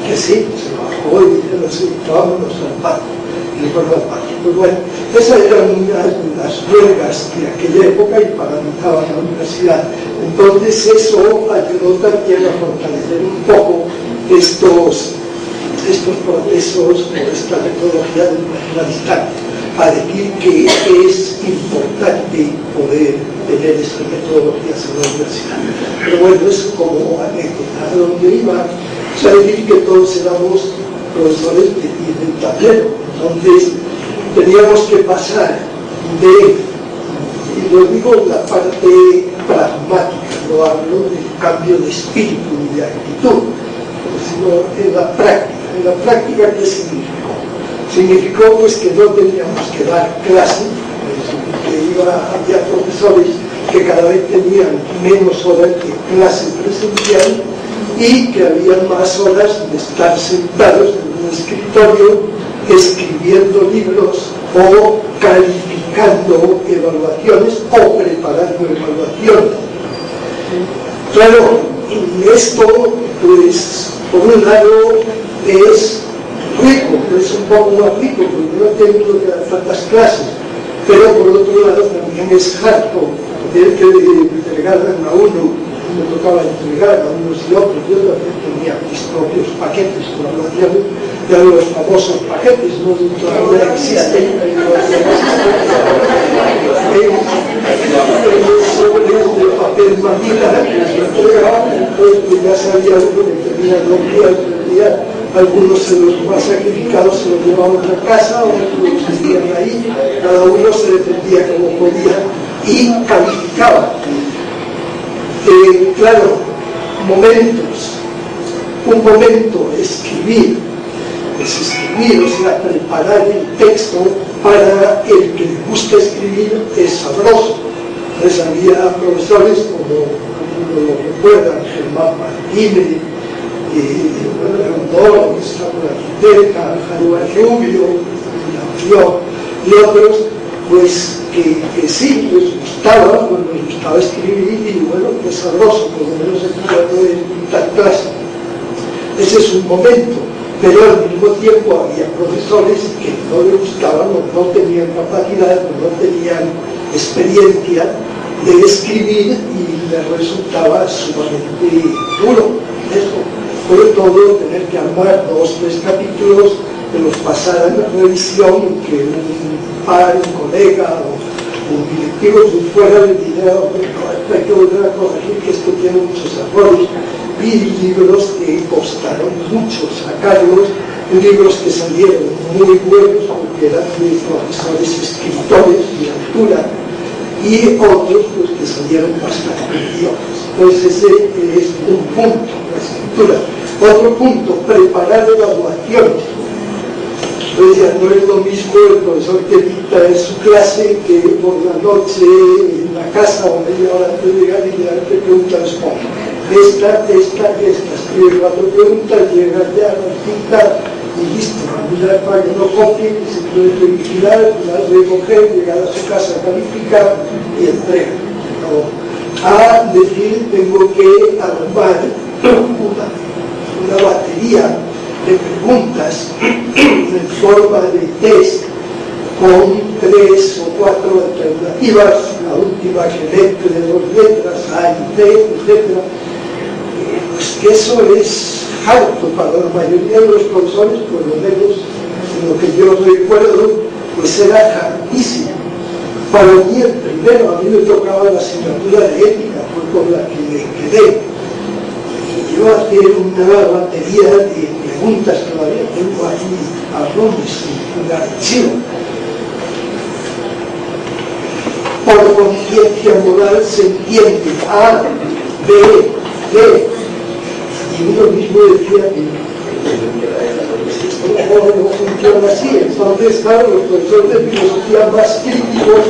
que sí, se bajó y dijeron así, vámonos al patio, y le al patio. Pues bueno, esas eran unas de las huelgas de aquella época y paralizaban la universidad. Entonces eso ayudó también a fortalecer un poco estos procesos o esta metodología del nacionalista, a decir que es importante poder tener estas metodologías en la universidad. Pero bueno, eso como anécdota. A donde iba, o sea, decir que todos éramos profesores del tablero. Entonces teníamos que pasar y lo digo en la parte pragmática, no hablo del cambio de espíritu y de actitud, sino en la práctica. En la práctica, ¿qué significó? Significó pues que no teníamos que dar clase, que había profesores que cada vez tenían menos horas de clase presencial y que había más horas de estar sentados en un escritorio escribiendo libros o calificando evaluaciones o preparando evaluaciones. Claro, esto pues por un lado es rico, es un poco más rico porque no tengo que dar tantas clases, pero por otro lado también es harto tener que entregarle a uno, me tocaba entregar a unos y otros. Yo también tenía mis propios paquetes por evaluaciones, de los famosos paquetes, no todavía existen, sobres de papel manila que se entregaban, entonces ya sabía uno que tenía 2 días, 3 días. Algunos de los más sacrificados se los llevaban a casa, otros los hacían ahí, cada uno se defendía como podía y calificaba. Claro, un momento escribir, o sea, preparar el texto para el que le gusta escribir es sabroso. Entonces había profesores como lo recuerdan, Germán Martínez, Rondón, que está por aquí cerca, Januar Rubio, y otros, pues que sí, les gustaba, pues les gustaba escribir y bueno, que es sabroso, por lo menos el cuadro de tal clase. Ese es un momento, pero al mismo tiempo había profesores que no les gustaban o no tenían capacidad o no tenían experiencia de escribir y les resultaba sumamente duro eso. Sobre todo tener que armar 2 o 3 capítulos que los pasaran a revisión y que un colega o un directivo de fuera le dijera, hay que volver a corregir que esto tiene muchos errores. Y libros que costaron mucho sacarlos, libros que salieron muy buenos porque que eran de profesores escritores de altura, y otros pues, que salieron bastante mediocres. Pues ese es un punto, la escritura. Otro punto, preparar evaluaciones. Pues ya no es lo mismo el profesor que dicta en su clase que por la noche en la casa o media hora antes de llegar y le preguntas responde. Esta, escribe 4 preguntas, llega ya, las dicta y listo. Mirar para que no copie, que se puede vigilar, las recoger, llegar a su casa, calificar y entregar. No. A decir, tengo que armar una batería de preguntas en forma de test con 3 o 4 alternativas, la última que mete de 2 letras, A y T, etc. Pues que eso es harto para la mayoría de los profesores, por lo menos en lo que yo recuerdo, pues era hartísimo. Para mí el primero, a mí me tocaba la asignatura de ética, fue con la que me quedé. Y yo hacer una batería de preguntas, todavía tengo aquí algunos en el archivo. Por conciencia moral se entiende A, B, D. Y uno mismo decía que esto no funciona así. Entonces, claro, los profesores de filosofía más críticos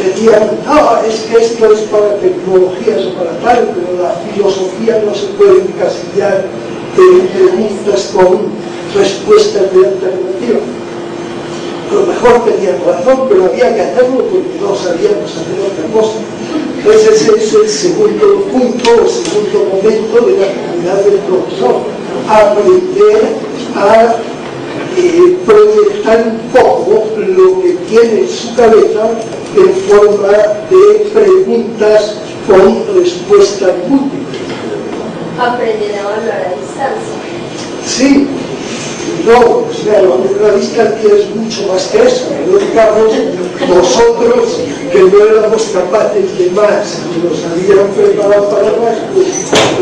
decían, no, es que esto es para tecnologías o para tal, pero la filosofía no se puede encasillar en preguntas con respuestas de alternativa. A lo mejor tenían razón, pero había que hacerlo porque no sabíamos hacer otra cosa. Entonces ese es el segundo punto, el segundo momento de la actividad del profesor, aprender a proyectar un poco lo que tiene en su cabeza en forma de preguntas con respuestas múltiples. Aprender a evaluar a distancia. Sí. No, o sea, la distancia es mucho más que eso. No digamos nosotros que no éramos capaces de más, que nos habían preparado para más, pues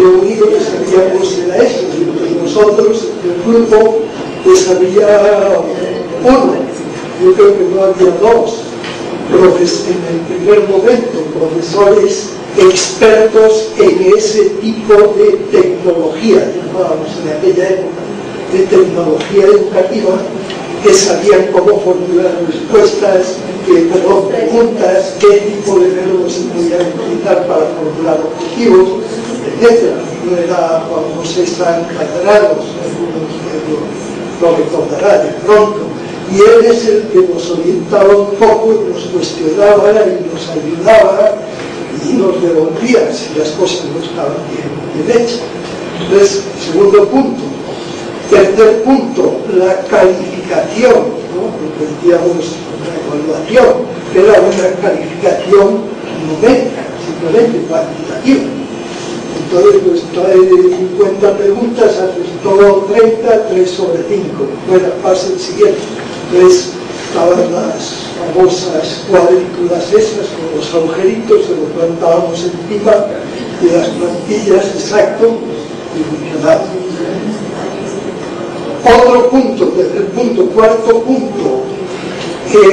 lo único que sabíamos era eso. Y nosotros, el grupo, pues había uno, yo creo que no había 2, en el primer momento, profesores expertos en ese tipo de tecnología, llamábamos en aquella época, de tecnología educativa, que sabían cómo formular respuestas, preguntas, qué tipo de verbos se podían utilizar para formular objetivos, etc. No era Juan José San Catarrados, algunos lo recordarán de pronto. Y él es el que nos orientaba un poco, nos cuestionaba y nos ayudaba y nos devolvía si las cosas no estaban bien hechas. Entonces, segundo punto. Tercer punto, la calificación, ¿no? Lo que decíamos, la evaluación, que era una calificación numérica, simplemente cuantitativa. Entonces, pues trae 50 preguntas, haces todo 30, 3 sobre 5. Bueno, pasa el siguiente. Entonces, estaban las famosas cuadrículas esas, con los agujeritos, se los plantábamos encima de las plantillas, exacto, y funcionaba. Otro punto, tercer punto, cuarto punto, que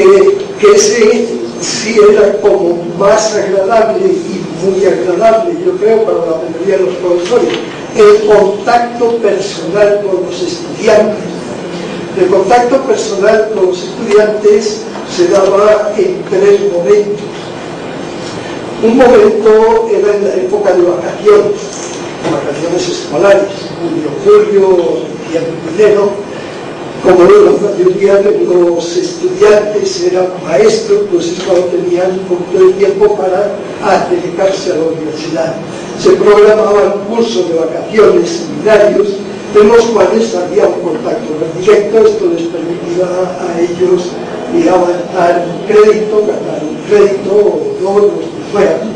ese sí era como más agradable y muy agradable, yo creo, para la mayoría de los profesores, el contacto personal con los estudiantes. El contacto personal con los estudiantes se daba en 3 momentos. Un momento era en la época de vacaciones escolares, julio, enero. Como la mayoría de los estudiantes eran maestros, pues es cuando tenían un poquito de tiempo para dedicarse a la universidad. Se programaban cursos de vacaciones, seminarios, en los cuales había un contacto más directo. Esto les permitía a ellos avanzar un crédito, ganar un crédito o 2, los que fueran.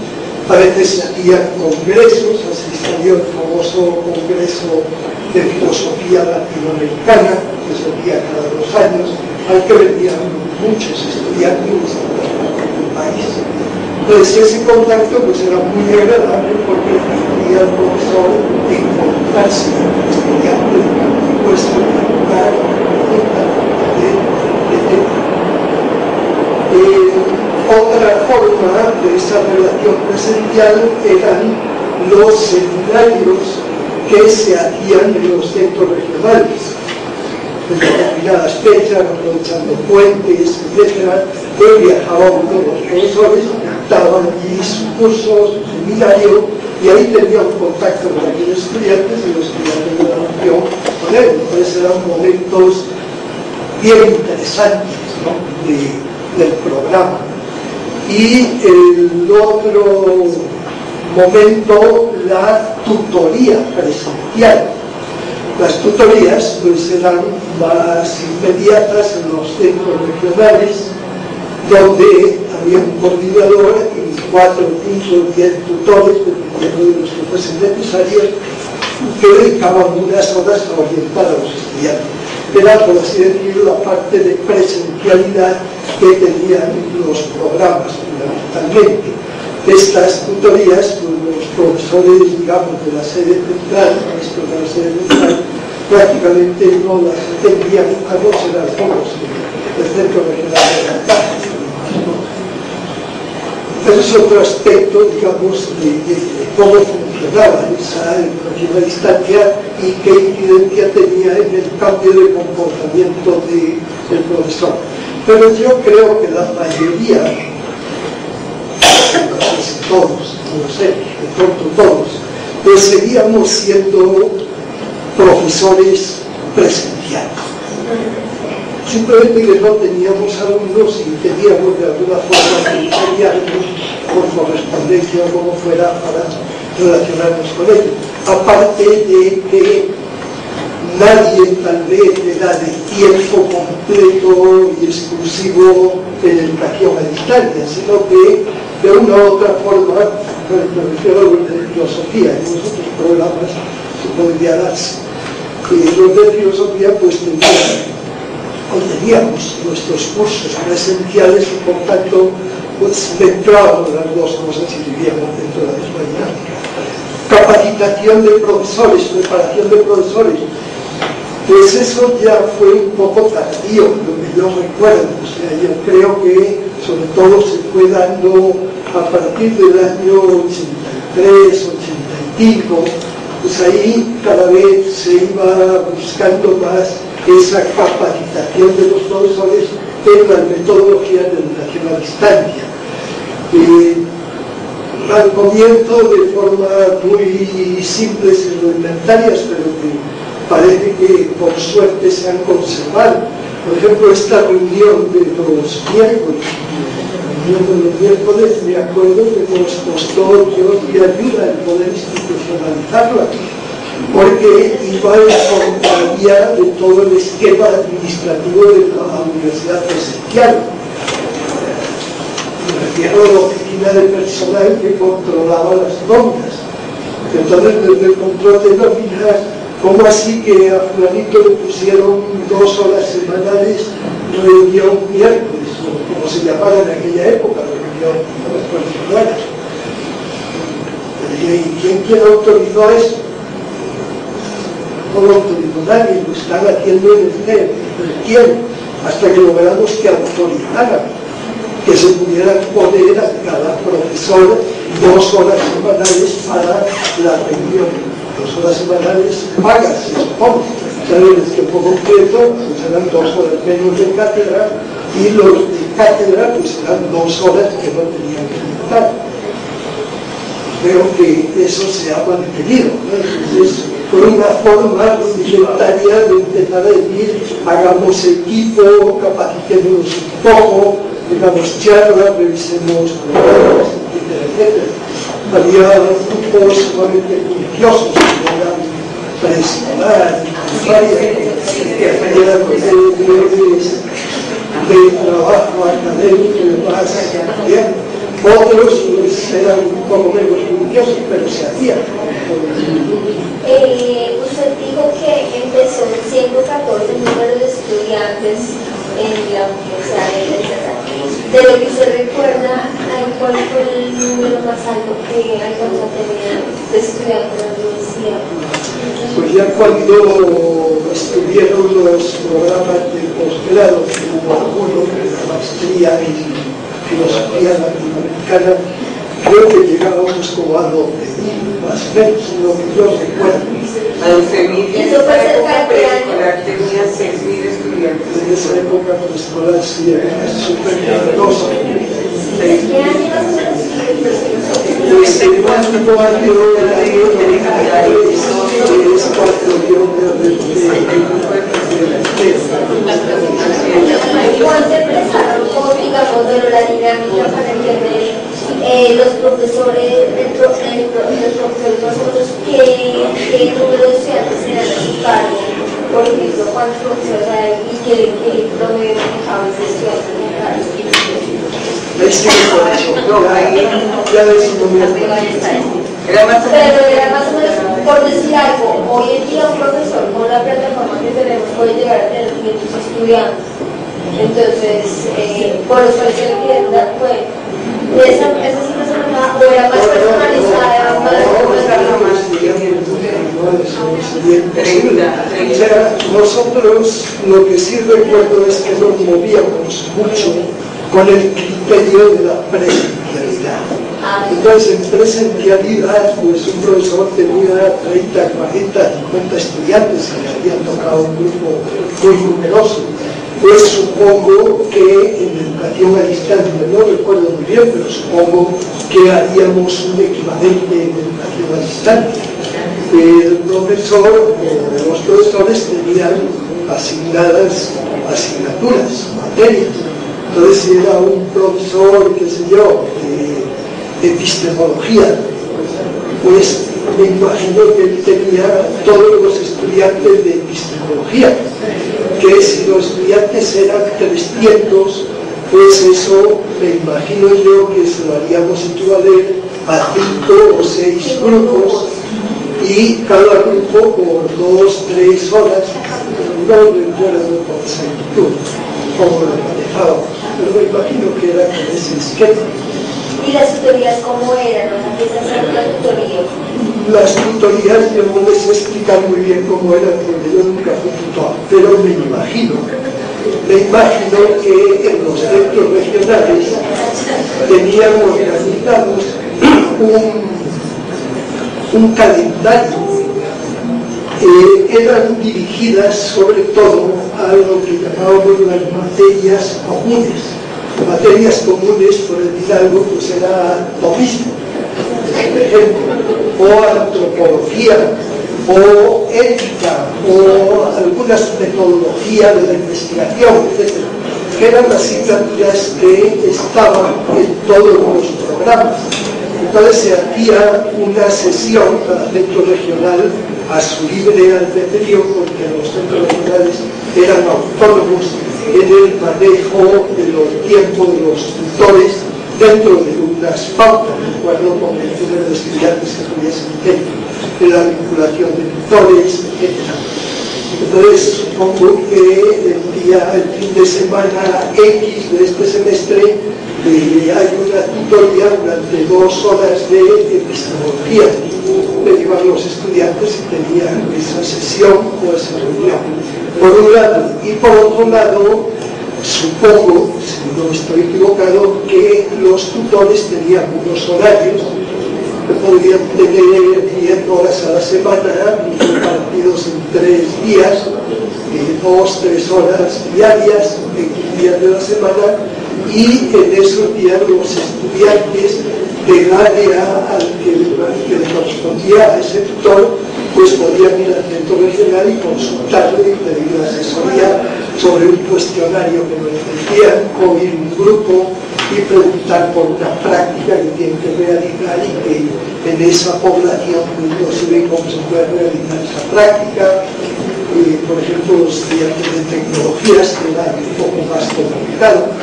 A veces se hacían congresos, así salió el famoso congreso de filosofía latinoamericana, que se hacía cada 2 años, al que venían muchos estudiantes del país. Entonces ese contacto pues era muy agradable porque permitía al profesor encontrarse con el estudiante de carne y hueso, dialogar, preguntar, etc. de esa relación presencial eran los seminarios que se hacían en los centros regionales. En determinadas fechas, aprovechando puentes, etc., que viajaban todos los profesores, daban allí su curso, su seminario, y ahí tenían contacto con aquellos estudiantes y los estudiantes de la nación con él. Entonces eran momentos bien interesantes, ¿no?, del programa. Y el otro momento, la tutoría presencial. Las tutorías pues eran más inmediatas en los centros regionales, donde había un coordinador y 4, 5, 10 tutores, dependiendo de los que fuesen necesarios, que dedicaban unas horas a orientar a los estudiantes. Era, por así decirlo, la parte de presencialidad que tenían los programas, fundamentalmente. Estas tutorías, pues, los profesores, digamos, de la sede central, maestros de la sede central, prácticamente no las atendían, a no ser algunos del centro regional de la Caja. Ese es otro aspecto, digamos, de cómo funcionaba esa educación a distancia y qué incidencia tenía en el cambio de comportamiento del profesor. Pero yo creo que la mayoría, no sé si todos, no lo sé, de pronto todos, pues seguíamos siendo profesores presenciales. Simplemente que no teníamos alumnos y teníamos de alguna forma que enseñarnos por correspondencia o como fuera para relacionarnos con ellos. Aparte de que nadie tal vez era de tiempo completo y exclusivo en educación a distancia, sino que de una u otra forma, me refiero a los de filosofía, en los otros programas se podría darse. Los de filosofía pues teníamos nuestros cursos presenciales y por tanto pues mezclábamos las dos cosas y vivíamos dentro de la misma dinámica. Capacitación de profesores, preparación de profesores, pues eso ya fue un poco tardío, lo que yo recuerdo. O sea, yo creo que sobre todo se fue dando a partir del año 83, 85, pues ahí cada vez se iba buscando más esa capacitación de los profesores en las metodologías de educación a distancia. Al comienzo de forma muy simples y rudimentarias, pero que parece que por suerte se han conservado. Por ejemplo, esta reunión de los miércoles, me acuerdo que nos costó de ayuda el poder institucionalizarla, porque iba en contravía de todo el esquema administrativo de la universidad presencial. Me refiero a la oficina de personal que controlaba las nóminas. Entonces, desde el control de nóminas, ¿cómo así que a fulanito le pusieron 2 horas semanales reunión miércoles, o como se llamaba en aquella época, reunión profesional? ¿Y quién autorizó eso? No lo autorizó nadie, lo están haciendo en el CNE. ¿Quién? Hasta que logramos que autorizaran que se pudieran poner a cada profesor 2 horas semanales para la reunión. 2 horas semanales pagas, se supone. Sabes que por concreto pues eran 2 horas menos de cátedra y los de cátedra pues eran 2 horas que no tenían que estar. Creo que eso se ha mantenido, ¿no? Entonces, por una forma rudimentaria de empezar a decir hagamos equipo, capacitémonos un poco, hagamos charlas, revisemos programas, etcétera, etcétera. Había grupos sumamente curiosos que eran preescolar, de trabajo académico y demás. Otros pues, eran un poco menos curiosos, pero se hacían. Usted dijo que empezó en 114 el número de estudiantes en la universidad de lo que se recuerda, ¿cuál fue el número más alto que alcanzó a tener de estudiantes en la universidad? Pues ya cuando estuvieron los programas de posgrado, hubo algunos de la maestría filosofía latinoamericana, creo que llegábamos como a 12.000 más o menos, lo que yo recuerdo. A 12.000, y en esa época preescolar tenía 6.000 estudiantes. En esa época preescolar sí era súper numeroso. ¿Qué año más o menos? Pues el último año del año 93 es cuando yo ¿Cuándo empezaron con, digamos, la dinámica para entender los profesores, los profesores más o menos qué número de estudiantes se dan a su cargo? Por ejemplo, ¿cuántos profesores hay y qué promedio manejamos de estudiantes en cargo? Ya decimos, Era más o menos. Pero era más o menos, por decir algo, hoy en día un profesor con la plataforma que tenemos puede llegar a tener 500 estudiantes. Entonces, por los cuales se le quieren dar cuenta. Esa sí no se notaba, o era más personalizada, O sea, nosotros lo que sí recuerdo es que nos movíamos mucho con el criterio de la presencialidad. Entonces, en presencialidad, pues un profesor tenía 30, 40, 50 estudiantes que le habían tocado un grupo muy numeroso. Pues supongo que en educación a distancia, no recuerdo muy bien, pero supongo que haríamos un equivalente en educación a distancia. El profesor o los profesores tenían asignadas asignaturas, materias. Entonces, si era un profesor, qué sé yo, de epistemología, pues me imagino que él tenía todos los estudiantes de epistemología, que si los estudiantes eran 300, pues eso me imagino yo que se lo haríamos equivaler a 5 o 6 grupos, y cada grupo por 2 o 3 horas, no recuerdo con exactitud cómo lo manejábamos, pero me imagino que era con ese esquema. ¿Y las tutorías cómo eran? ¿No empiezan a hacer la tutoría? Las tutorías yo no les sé explicar muy bien cómo eran, porque yo nunca fui tutor, pero me imagino que en los centros regionales tenían organizados un calendario. Eran dirigidas sobre todo a lo que llamábamos las materias comunes. Materias comunes, por decir algo, pues era tomismo, por ejemplo, o antropología, o ética, o algunas metodologías de la investigación, etc. Que eran asignaturas que estaban en todos los programas. Entonces se hacía una sesión cada centro regional a su libre albedrío, porque los centros regionales eran autónomos en el manejo de los tiempos de los tutores dentro de unas pautas, de acuerdo con el número de estudiantes que tuviesen dentro de la vinculación de tutores, etc. Entonces, supongo que el fin de semana X de este semestre hay una tutoría durante 2 horas de epistemología. Me iban los estudiantes y tenían esa sesión o esa reunión, por un lado. Y por otro lado, supongo, si no estoy equivocado, que los tutores tenían unos horarios que podían tener 10 horas a la semana, repartidos en 3 días, 2 o 3 horas diarias, en días de la semana, y en esos días los estudiantes del área al que le correspondía a ese tutor, pues podían ir al centro regional y consultarle y pedir asesoría sobre un cuestionario que nos decían, o ir a un grupo y preguntar por una práctica que tienen que realizar y que en esa población no se ve cómo se puede realizar esa práctica. Por ejemplo, los estudiantes de tecnologías, que era un poco más complicado.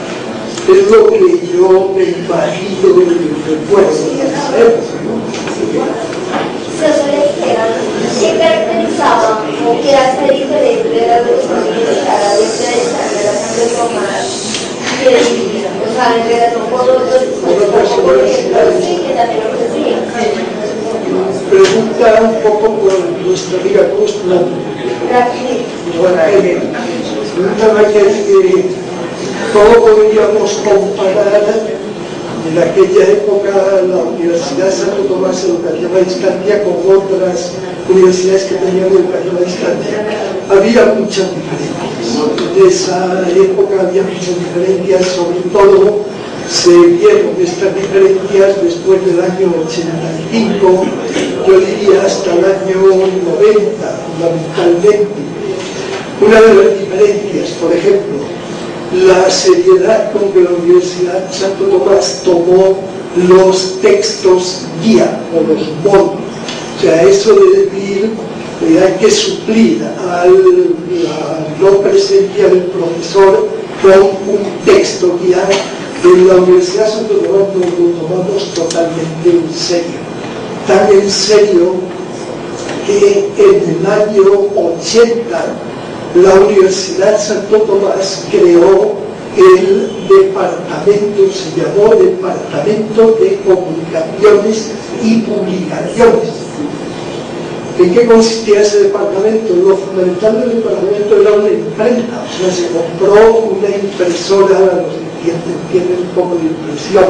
Es lo que yo me imagino y recuerdo de esa época, ¿no? ¿Qué caracterizaba o qué hace diferente de la educación unificada de las anglotomas que dividían? O sea, en relación con otros universidades que también ofrecían. Pregunta un poco por nuestra amiga, ¿cómo es tu nombre? Raquel. Pregunta Raquel que ¿Cómo podríamos comparar en aquella época la Universidad de Santo Tomás educación a distancia con otras universidades que tenían educación a distancia? Había muchas diferencias. En esa época había muchas diferencias, sobre todo se vieron estas diferencias después del año 85, yo diría hasta el año 90, fundamentalmente. Una de las diferencias, por ejemplo, la seriedad con que la Universidad de Santo Tomás tomó los textos guía o los módulos. O sea, eso de decir que hay que suplir a la no presencia del profesor con un texto guía. En la Universidad de Santo Tomás lo tomamos totalmente en serio. Tan en serio que en el año 80 la Universidad de Santo Tomás creó el departamento, se llamó Departamento de Comunicaciones y Publicaciones. ¿En qué consistía ese departamento? Lo fundamental del departamento era una imprenta, o sea, se compró una impresora, los entienden un poco de impresión,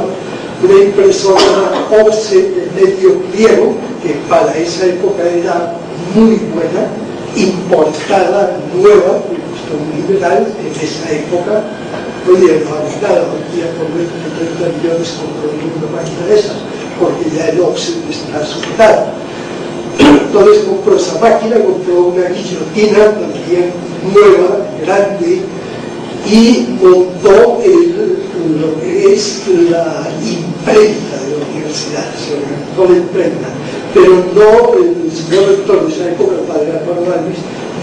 una impresora OSE de medio pliego, que para esa época era muy buena, importada, nueva, justo muy liberal, en esa época. Hoy día no hay nada, hoy día por 20 o 30 millones compró una máquina de esas, porque ya el OSE está superado. Entonces compró esa máquina, compró una guillotina también nueva, grande, y montó lo que es la imprenta de la universidad, se organizó la imprenta, pero no, el señor rector de esa época, el padre Álvaro Alvis,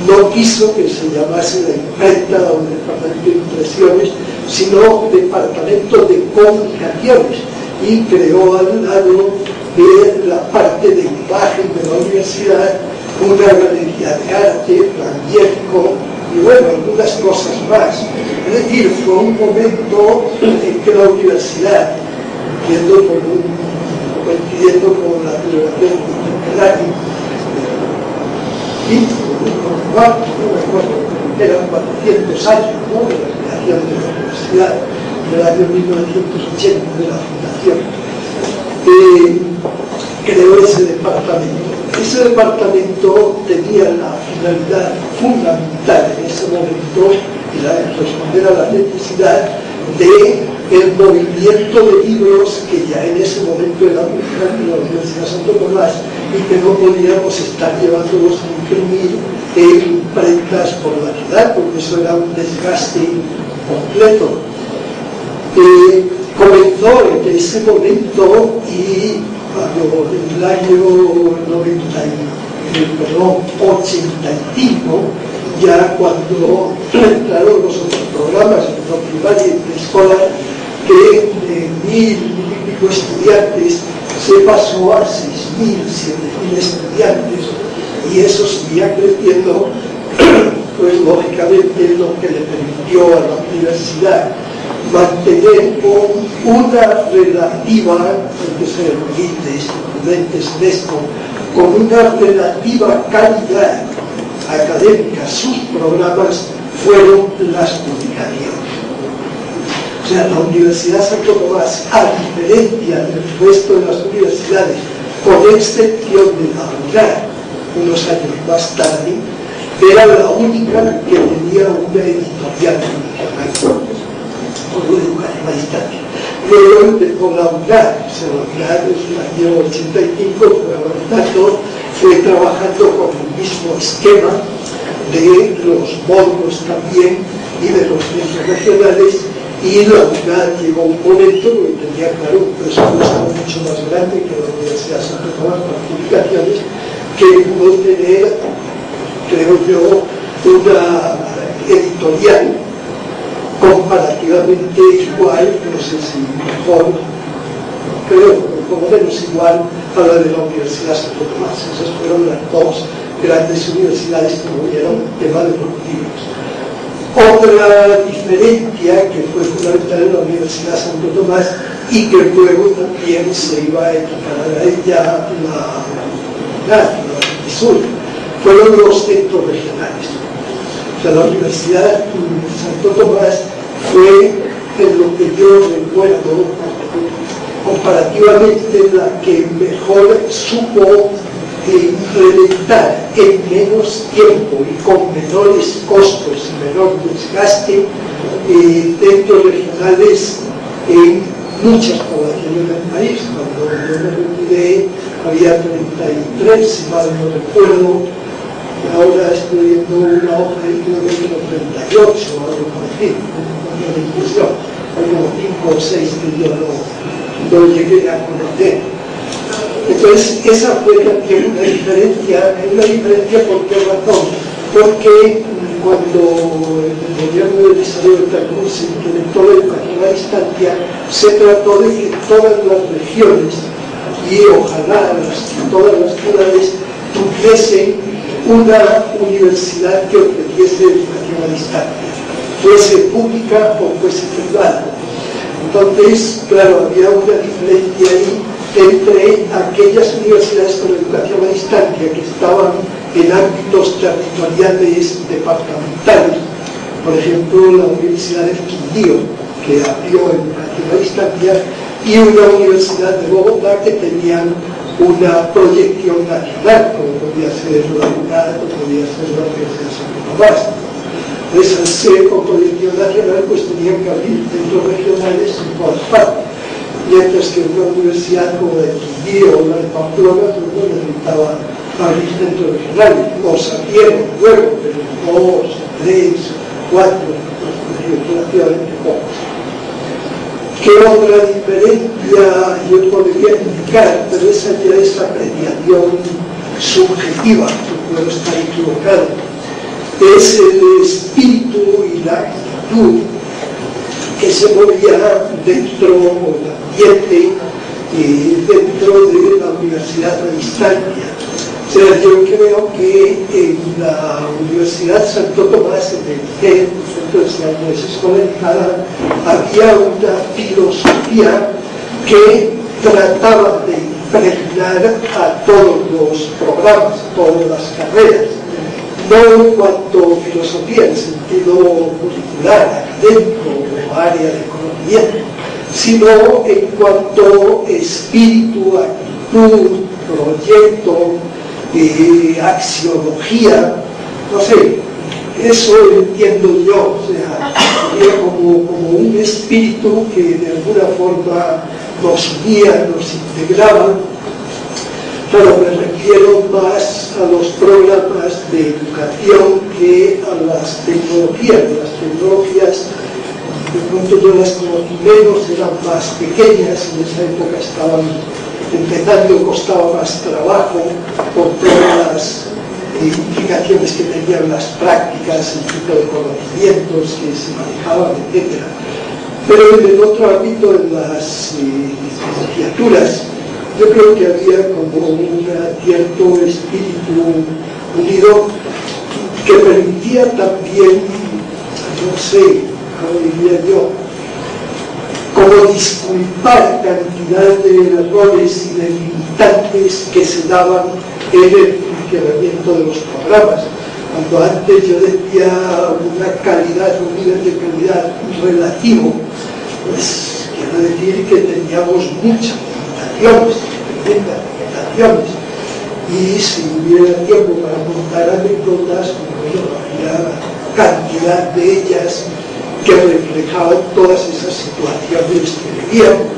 no quiso que se llamase la imprenta o el departamento de impresiones, sino departamento de comunicaciones, y creó al lado de la parte de imagen de la universidad una galería de arte, Ramierco, y bueno, algunas cosas más. Es decir, fue un momento en que la universidad, coincidiendo con la celebración del año, eran 400 años, ¿no?, de la creación de la universidad, del año 1980, de la fundación, creó ese departamento. Ese departamento tenía la finalidad fundamental en ese momento, era responder a la necesidad del movimiento de libros que ya en ese momento era muy grande en la Universidad de Santo Tomás y que no podíamos estar llevándolos a imprimir en imprentas por la ciudad, porque eso era un desgaste completo. Comenzó en ese momento y en el año 85, ya cuando entraron los otros programas, en primaria y preescolar, que de 1.000 y pico estudiantes se pasó a 6.000, 7.000 estudiantes, y eso seguía creciendo, pues lógicamente lo que le permitió a la universidad mantener una relativa, hay que ser prudentes en esto, con una relativa calidad académica. Sus programas fueron las publicaciones. O sea, la Universidad de Santo Tomás, a diferencia del resto de las universidades, con excepción de la UNAM, unos años más tarde, era la única que tenía una editorial nacional por la educación a distancia. Luego empezó la UNAM, en el año 85 fue avanzando, fue trabajando con el mismo esquema de los módulos también y de los centros regionales, y la UNAM llegó a un momento porque tenía, claro, un presupuesto mucho más grande que la Universidad de Santo Tomás para publicaciones, que pudo tener, creo yo, una editorial comparativamente igual, no sé si mejor, creo, por lo menos igual a la de la Universidad de Santo Tomás. Esas fueron las dos grandes universidades que movieron el tema de los libros. Otra diferencia que fue fundamental en la Universidad de Santo Tomás y que luego también se iba a equiparar a ella la Sur, fueron los centros regionales. O sea, la Universidad de Santo Tomás fue en lo que yo recuerdo, comparativamente la que mejor supo implementar en menos tiempo y con menores costos y menor desgaste centros regionales en muchas poblaciones del país. Cuando yo me retiré había 33, si mal no recuerdo. Ahora estoy viendo una hoja y creo que tengo 38 o algo así, no me impresión. Hay como 5 o 6 que yo no llegué a conocer. Entonces, esa fue también una diferencia. ¿Por qué razón? Porque cuando el gobierno de Isabel Tacún se implementó la educación a distancia, se trató de que todas las regiones y ojalá todas las ciudades tuviesen una universidad que ofreciese educación a distancia, fuese pública o fuese privada. Entonces, claro, había una diferencia ahí entre aquellas universidades con educación a distancia que estaban en ámbitos territoriales departamentales, por ejemplo la Universidad del Quindío, que abrió educación a distancia, y una universidad de Bogotá que tenían una proyección nacional, como podía ser la UNAD o podía ser la Universidad San Tomás. Entonces, al ser con proyección nacional, pues tenían que abrir centros regionales en todas partes. Mientras que una universidad como la de Quindío o la de Pamplona no necesitaba abrir centros regionales. Los abrieron luego, pero 2, 3, 4, relativamente pocos. ¿Qué otra diferencia yo podría indicar? Pero esa ya es apreciación subjetiva, yo puedo estar equivocado. Es el espíritu y la actitud que se movía dentro del ambiente dentro de la universidad a distancia. O sea, yo creo que en la Universidad Santo Tomás, en el Centro de Enseñanza Escolarizada, había una filosofía que trataba de impregnar a todos los programas, a todas las carreras, no en cuanto a filosofía en sentido curricular, académico o área de conocimiento, sino en cuanto a espíritu, actitud, proyecto, axiología, no sé, eso lo entiendo yo, o sea, sería como un espíritu que de alguna forma nos unía, nos integraba. Pero me refiero más a los programas de educación que a las tecnologías. Las tecnologías, de pronto yo las conocí menos, eran más pequeñas, en esa época estaban empezando, costaba más trabajo por todas las implicaciones que tenían las prácticas, el tipo de conocimientos que se manejaban, etc. Pero en el otro ámbito, en las licenciaturas, yo creo que había como un cierto espíritu unido que permitía también, no sé, como diría yo, como disculpar cantidad de errores y de limitantes que se daban en el funcionamiento de los programas. Cuando antes yo decía una calidad, un nivel de calidad relativo, pues quiero decir que teníamos muchas limitaciones, y si hubiera tiempo para contar anécdotas, bueno, había cantidad de ellas que reflejaban todas esas situaciones que vivíamos.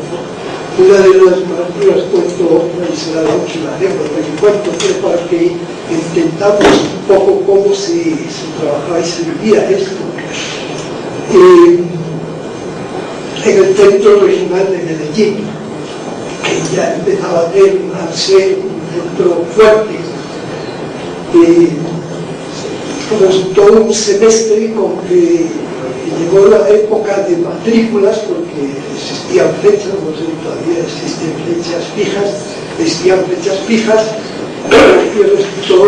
Una de las más duras, cuento, será la última anécdota que cuento, fue para que entendamos un poco cómo se trabajaba y se vivía esto. En el Centro Regional de Medellín, que ya empezaba a ser un centro fuerte, todo un semestre con que llegó la época de matrículas, porque existían fechas, no sé si todavía existen fechas fijas, y resultó,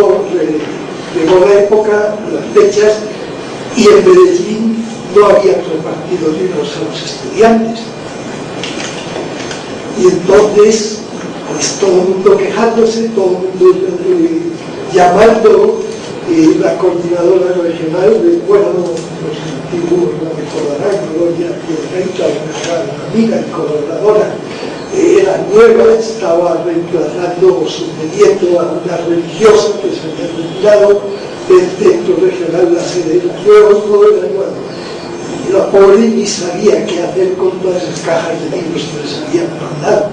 llegó la época, las fechas, y en Medellín no habían repartido libros a los estudiantes. Y entonces, pues todo el mundo quejándose, todo el mundo llamando, la coordinadora regional de, bueno, los antiguos, recordarán, Gloria Piedreita, una amiga y colaboradora, era nueva, estaba reemplazando o sucediendo a una religiosa que se había retirado del centro regional, la sede de la nueva, todo era nuevo. Y la pobre ni sabía qué hacer con todas esas cajas de libros que les habían mandado.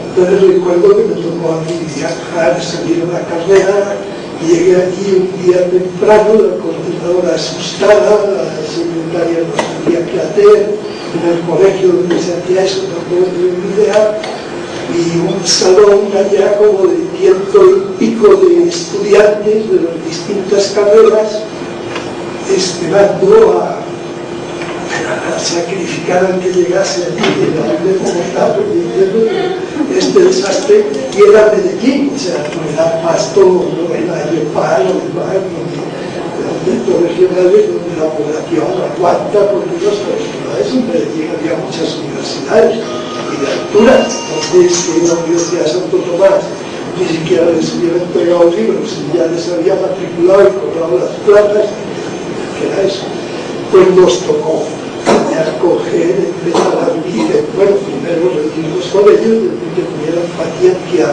Entonces recuerdo que me tocó a mí viajar, salir a la carrera, y llegué allí un día temprano, la coordinadora asustada, la secretaria no sabía qué hacer, en el colegio donde se hacía eso tampoco tenía ni idea, y un salón allá como de 100 y pico de estudiantes de las distintas carreras esperando a sacrificar al que llegase allí y darle como tal, diciendo este desastre, y era Medellín, o sea, no era Pasto, no era Yopal, no era centros regionales donde la población aguanta por muchas universidades. En Medellín había muchas universidades y de altura, entonces la Universidad de Santo Tomás ni siquiera les hubiera entregado libros y ya les había matriculado y cobrado las plazas, que era eso. Pues nos tocó acoger, empezar a vivir, bueno, primero reunirnos con ellos, desde que tuvieran paciencia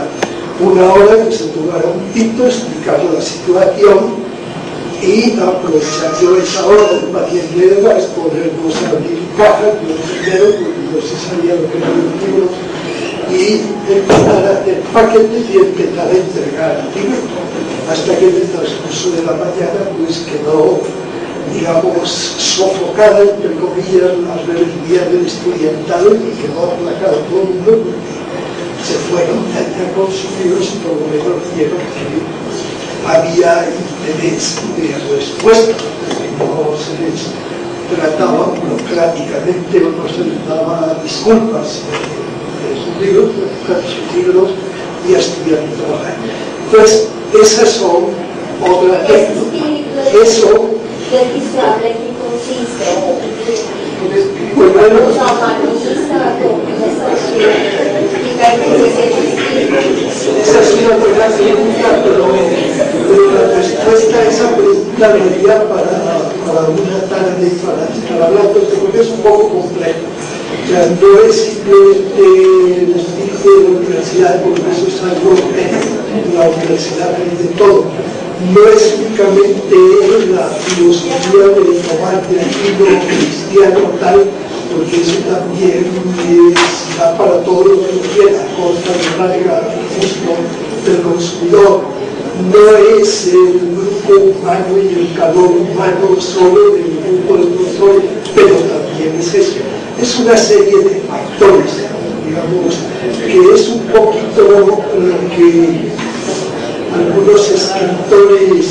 una hora, que se tomara un tinto, explicar la situación y aprovechando esa hora de paciencia es ponernos a abrir cajas, yo primero, porque yo sí sabía lo que eran los libros, y empezar a hacer paquetes y empezar a entregar libros, hasta que en el transcurso de la mañana pues quedó, digamos, sofocada, entre comillas, la rebeldía del estudiantado y quedó aplacado todo el mundo porque se fueron allá con sus libros y por lo menos vieron que había interés de respuesta, que no se les trataba burocráticamente o no se les daba disculpas de sus libros, y a estudiar y trabajar. Entonces, esas son otras técnicas. Eso ¿Qué se habla en qué consiste? pues bueno, esa es una buena pregunta, pero la respuesta a esa pregunta daría para una tarde para estar hablando, porque es un poco complejo. O sea, no es simplemente el espíritu de la universidad, porque eso es algo técnico, la universidad de todo. No es únicamente la filosofía de tomar de estilo cristiano tal, porque eso también da para todo lo que quiera, corta, larga, justo del consumidor. No es el grupo humano y el calor humano solo del grupo del profesor, pero también es eso. Es una serie de factores, digamos, que es un poquito lo que algunos escritores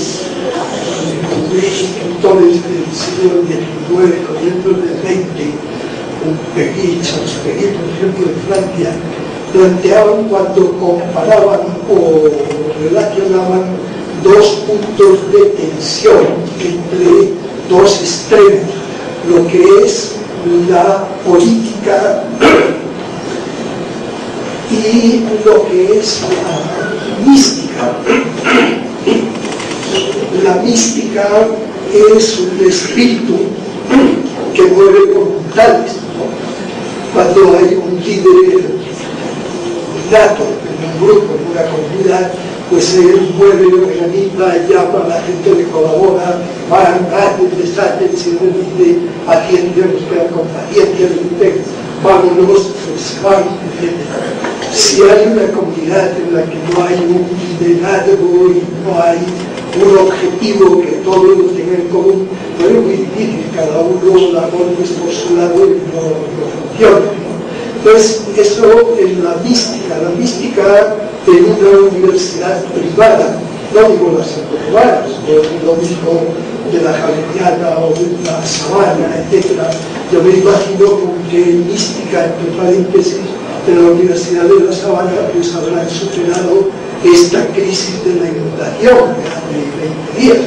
del siglo XIX, comienzos del XX, Champigny, por ejemplo, de Francia, planteaban cuando comparaban o relacionaban dos puntos de tensión entre dos extremos, lo que es la política y lo que es la mística. La mística es un espíritu que mueve voluntades. Cuando hay un líder nato en un grupo, en una comunidad, pues él mueve, organiza, llama a la gente, le colabora, van, hacen, deshacen, se repite, atienden, nos quedan con paciencia, repiten, vámonos, pues van, etc. Si hay una comunidad en la que no hay un liderazgo y no hay un objetivo que todos lo tengan en común, pues es muy difícil, cada uno da golpes por su lado y no funciona. Entonces, eso es la mística en una universidad privada, no digo las seculares, lo mismo de la Javeriana o de la Sabana, etc. Yo me imagino que mística, entre paréntesis, de la Universidad de la Sabana, pues habrán superado esta crisis de la inundación de 20 días.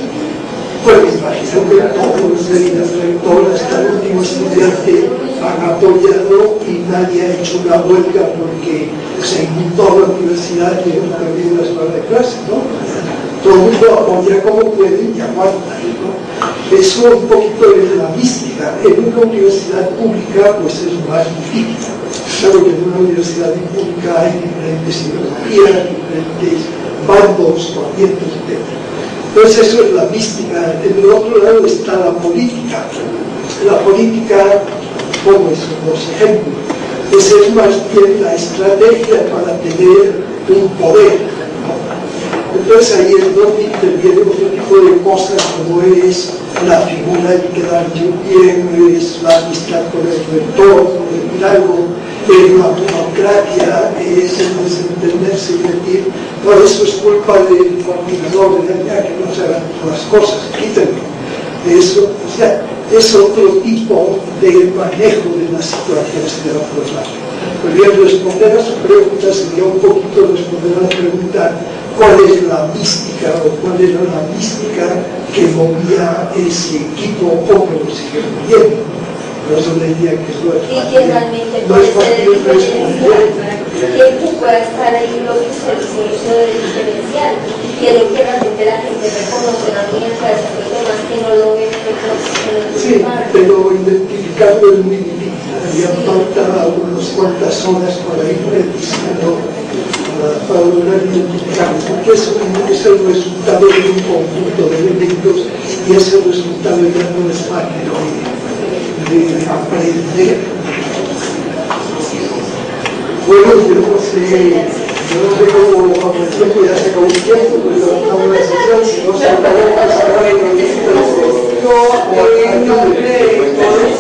Pues me imagino que todos los rectores, hasta el último estudiante, han apoyado y nadie ha hecho una huelga porque se inundó la universidad y hemos perdido las horas de clase, ¿no? Todo el mundo apoya como puede y aguanta, ¿no? Eso un poquito es la mística. mística. En una universidad pública pues es más difícil. Claro que en una universidad pública hay diferentes ideologías, diferentes bandos, corrientes, etc. Entonces eso es la mística. En el otro lado está la política. La política, como es los ejemplos, esa es más bien la estrategia para tener un poder. Entonces ahí es donde interviene otro tipo de cosas, como es la figura de quedar bien, es la amistad con el rector, con el hidalgo, la burocracia, es el desentenderse y decir, por eso es culpa del coordinador de allá que no se hagan las cosas, quítenlo. Eso, o sea, es otro tipo de manejo de las situaciones que va a formar. Pues bien, responder a su pregunta sería un poquito responder a la pregunta cuál es la mística o cuál era la mística que movía ese equipo o que lo sigue moviendo. Por eso le diría que no es y que realmente no es fácil responder. Que pueda estar ahí lo que usted dice de diferencial, que es lo que realmente la gente reconoce a mí en casa, los demás que no lo ven en otros sí, pero identificarlo es muy difícil. Haría falta unas cuantas horas por ahí precisando para lograr identificarlo, porque eso es el resultado de un conjunto de elementos y ese resultado ya no es fácil de aprender. Bueno, yo no sé cómo el tiempo ya se acabó el tiempo, pues levantamos la sesión, si no se acabó, pues ahora en en nombre de todos,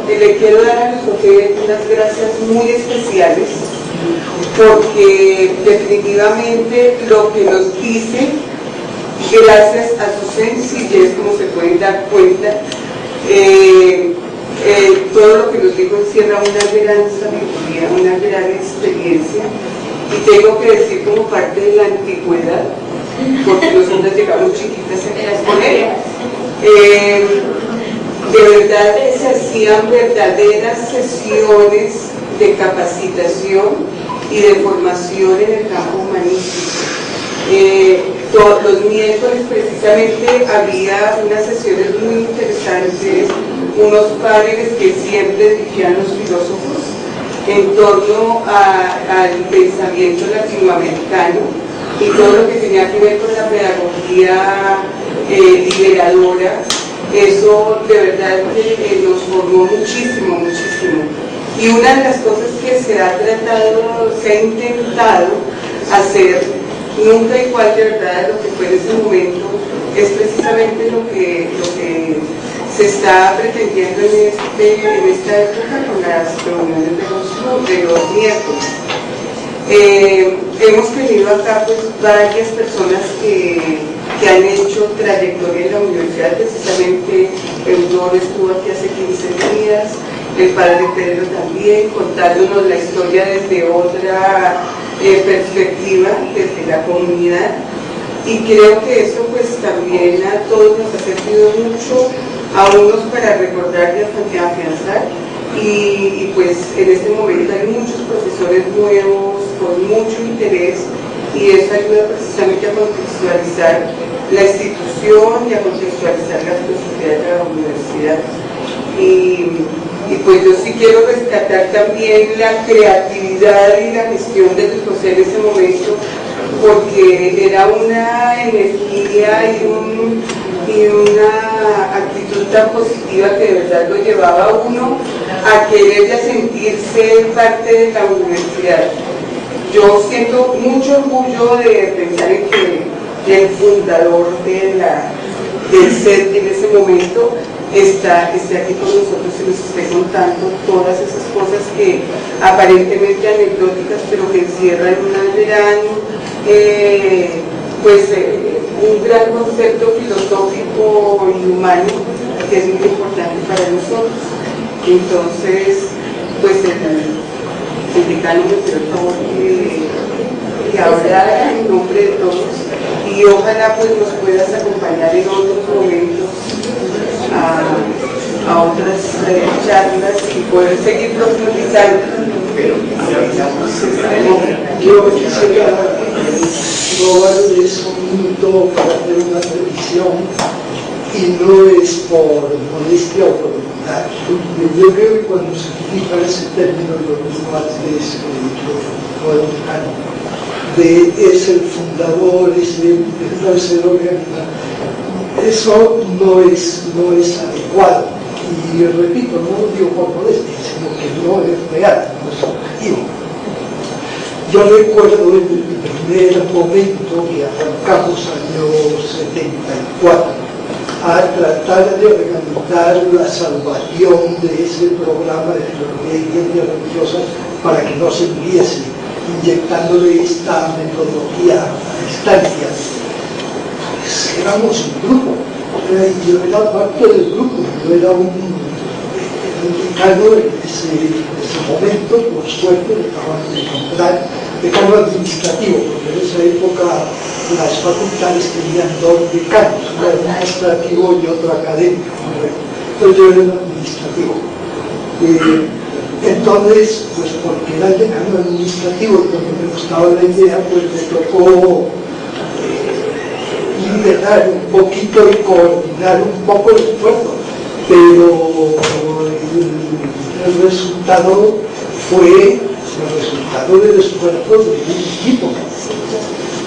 le quiero dar a José unas gracias muy especiales, porque definitivamente lo que nos dice, gracias a su sencillez, como se pueden dar cuenta, todo lo que nos dijo encierra una gran sabiduría, una gran experiencia, y tengo que decir como parte de la antigüedad, porque nosotros llegamos chiquitas a con ella. De verdad se hacían verdaderas sesiones de capacitación y de formación en el campo humanístico. Todos los miércoles precisamente había unas sesiones muy interesantes, unos paneles que siempre dirigían los filósofos en torno al pensamiento latinoamericano y todo lo que tenía que ver con la pedagogía liberadora. Eso de verdad que nos formó muchísimo, muchísimo. Y una de las cosas que se ha intentado hacer, nunca igual de verdad de lo que fue en ese momento, es precisamente lo que se está pretendiendo en esta época con las reuniones de los miércoles. Hemos tenido acá pues varias personas que han hecho trayectoria en la universidad, precisamente Eudor estuvo aquí hace 15 días, el padre Pedro también, contándonos la historia desde otra perspectiva, desde la comunidad, y creo que eso pues también a todos nos ha servido mucho, a unos para recordar y afianzar, y pues en este momento hay muchos profesores nuevos con mucho interés, y eso ayuda precisamente a contextualizar la institución y a contextualizar la filosofía de la universidad. Y pues yo sí quiero rescatar también la creatividad y la gestión de Luis José en ese momento, porque era una energía y una actitud tan positiva que de verdad lo llevaba a uno a querer ya sentirse parte de la universidad. Yo siento mucho orgullo de pensar en que el fundador del CET en ese momento esté aquí con nosotros y nos esté contando todas esas cosas que aparentemente anecdóticas, pero que encierran un gran concepto filosófico y humano que es muy importante para nosotros. Entonces, pues el decano me pidió el favor que hablara en nombre de todos, y ojalá pues nos puedas acompañar en otros momentos a otras charlas y poder seguir profundizando. Yo quisiera robarles un minuto para hacer una revisión y no es por modestia o por voluntad. Yo creo que cuando se utiliza ese término, lo mismo antes es el fundador, es el organizador, eso no es adecuado. Y repito, no lo digo por modestia, sino que no es real, no es objetivo. Yo recuerdo en el primer momento que arrancamos año 74 a tratar de organizar la salvación de ese programa de filología y ciencias religiosas para que no se muriese, inyectándole esta metodología a distancia. Pues éramos un grupo, yo era parte del grupo, yo era un decano en ese momento, por suerte, me acaban de encontrar decano administrativo, porque en esa época las facultades tenían dos decanos, uno administrativo y otro académico. Entonces yo era el administrativo. Entonces, pues porque era el decano administrativo, porque me gustaba la idea, pues me tocó liderar un poquito y coordinar un poco el esfuerzo, pero el resultado fue el resultado del esfuerzo de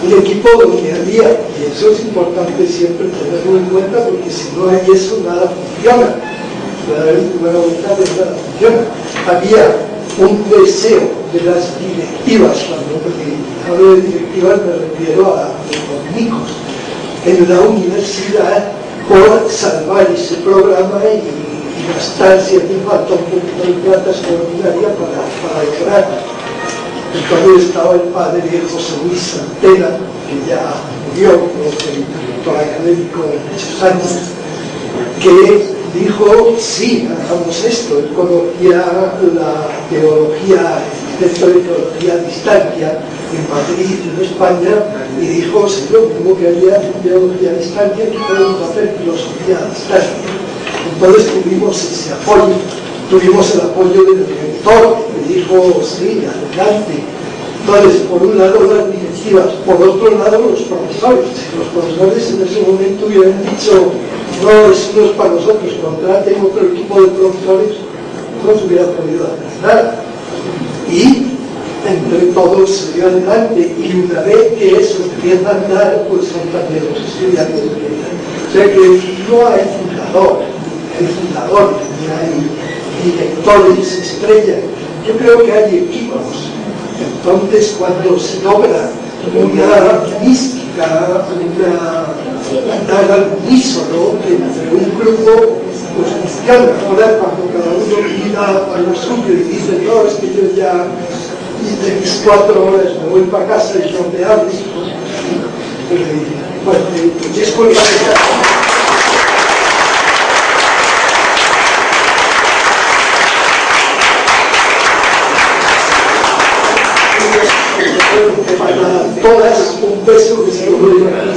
un equipo donde había, y eso es importante siempre tenerlo en cuenta, porque si no hay eso nada funciona, nada funciona. Había un deseo de las directivas, cuando hablo de directivas me refiero a los técnicos en la universidad, por salvar ese programa y gastar si hace falta un poquito de plata extraordinaria para lograrlo. Entonces estaba el padre José Luis Santena, que ya murió, director académico de muchos años, que dijo, sí, hagamos esto. Él conocía la teología, el centro de teología a distancia en Madrid, en España, y dijo, sí, lo mismo que había teología a distancia, que podemos hacer filosofía a distancia. Entonces tuvimos ese apoyo, tuvimos el apoyo del director, que dijo, sí, adelante. Entonces, por un lado las directivas, por otro lado los profesores. Si los profesores en ese momento hubieran dicho, no, eso no es para nosotros, contraten otro equipo de profesores, no se hubiera podido hacer nada. Y entre todos se dio adelante, y una vez que eso empieza a andar, pues son también los estudiantes. O sea que no hay fundador, ni hay directores estrella. Yo creo que hay equipos. Entonces, cuando se logra una mística, andar al unísono entre un grupo, pues funciona. Ahora, cuando cada uno mira a lo suyo y dice, no, es que yo ya hice mis 4 horas, me voy para casa y no me hables, bueno, disculpa. Para todas un beso que se lo voy a dar.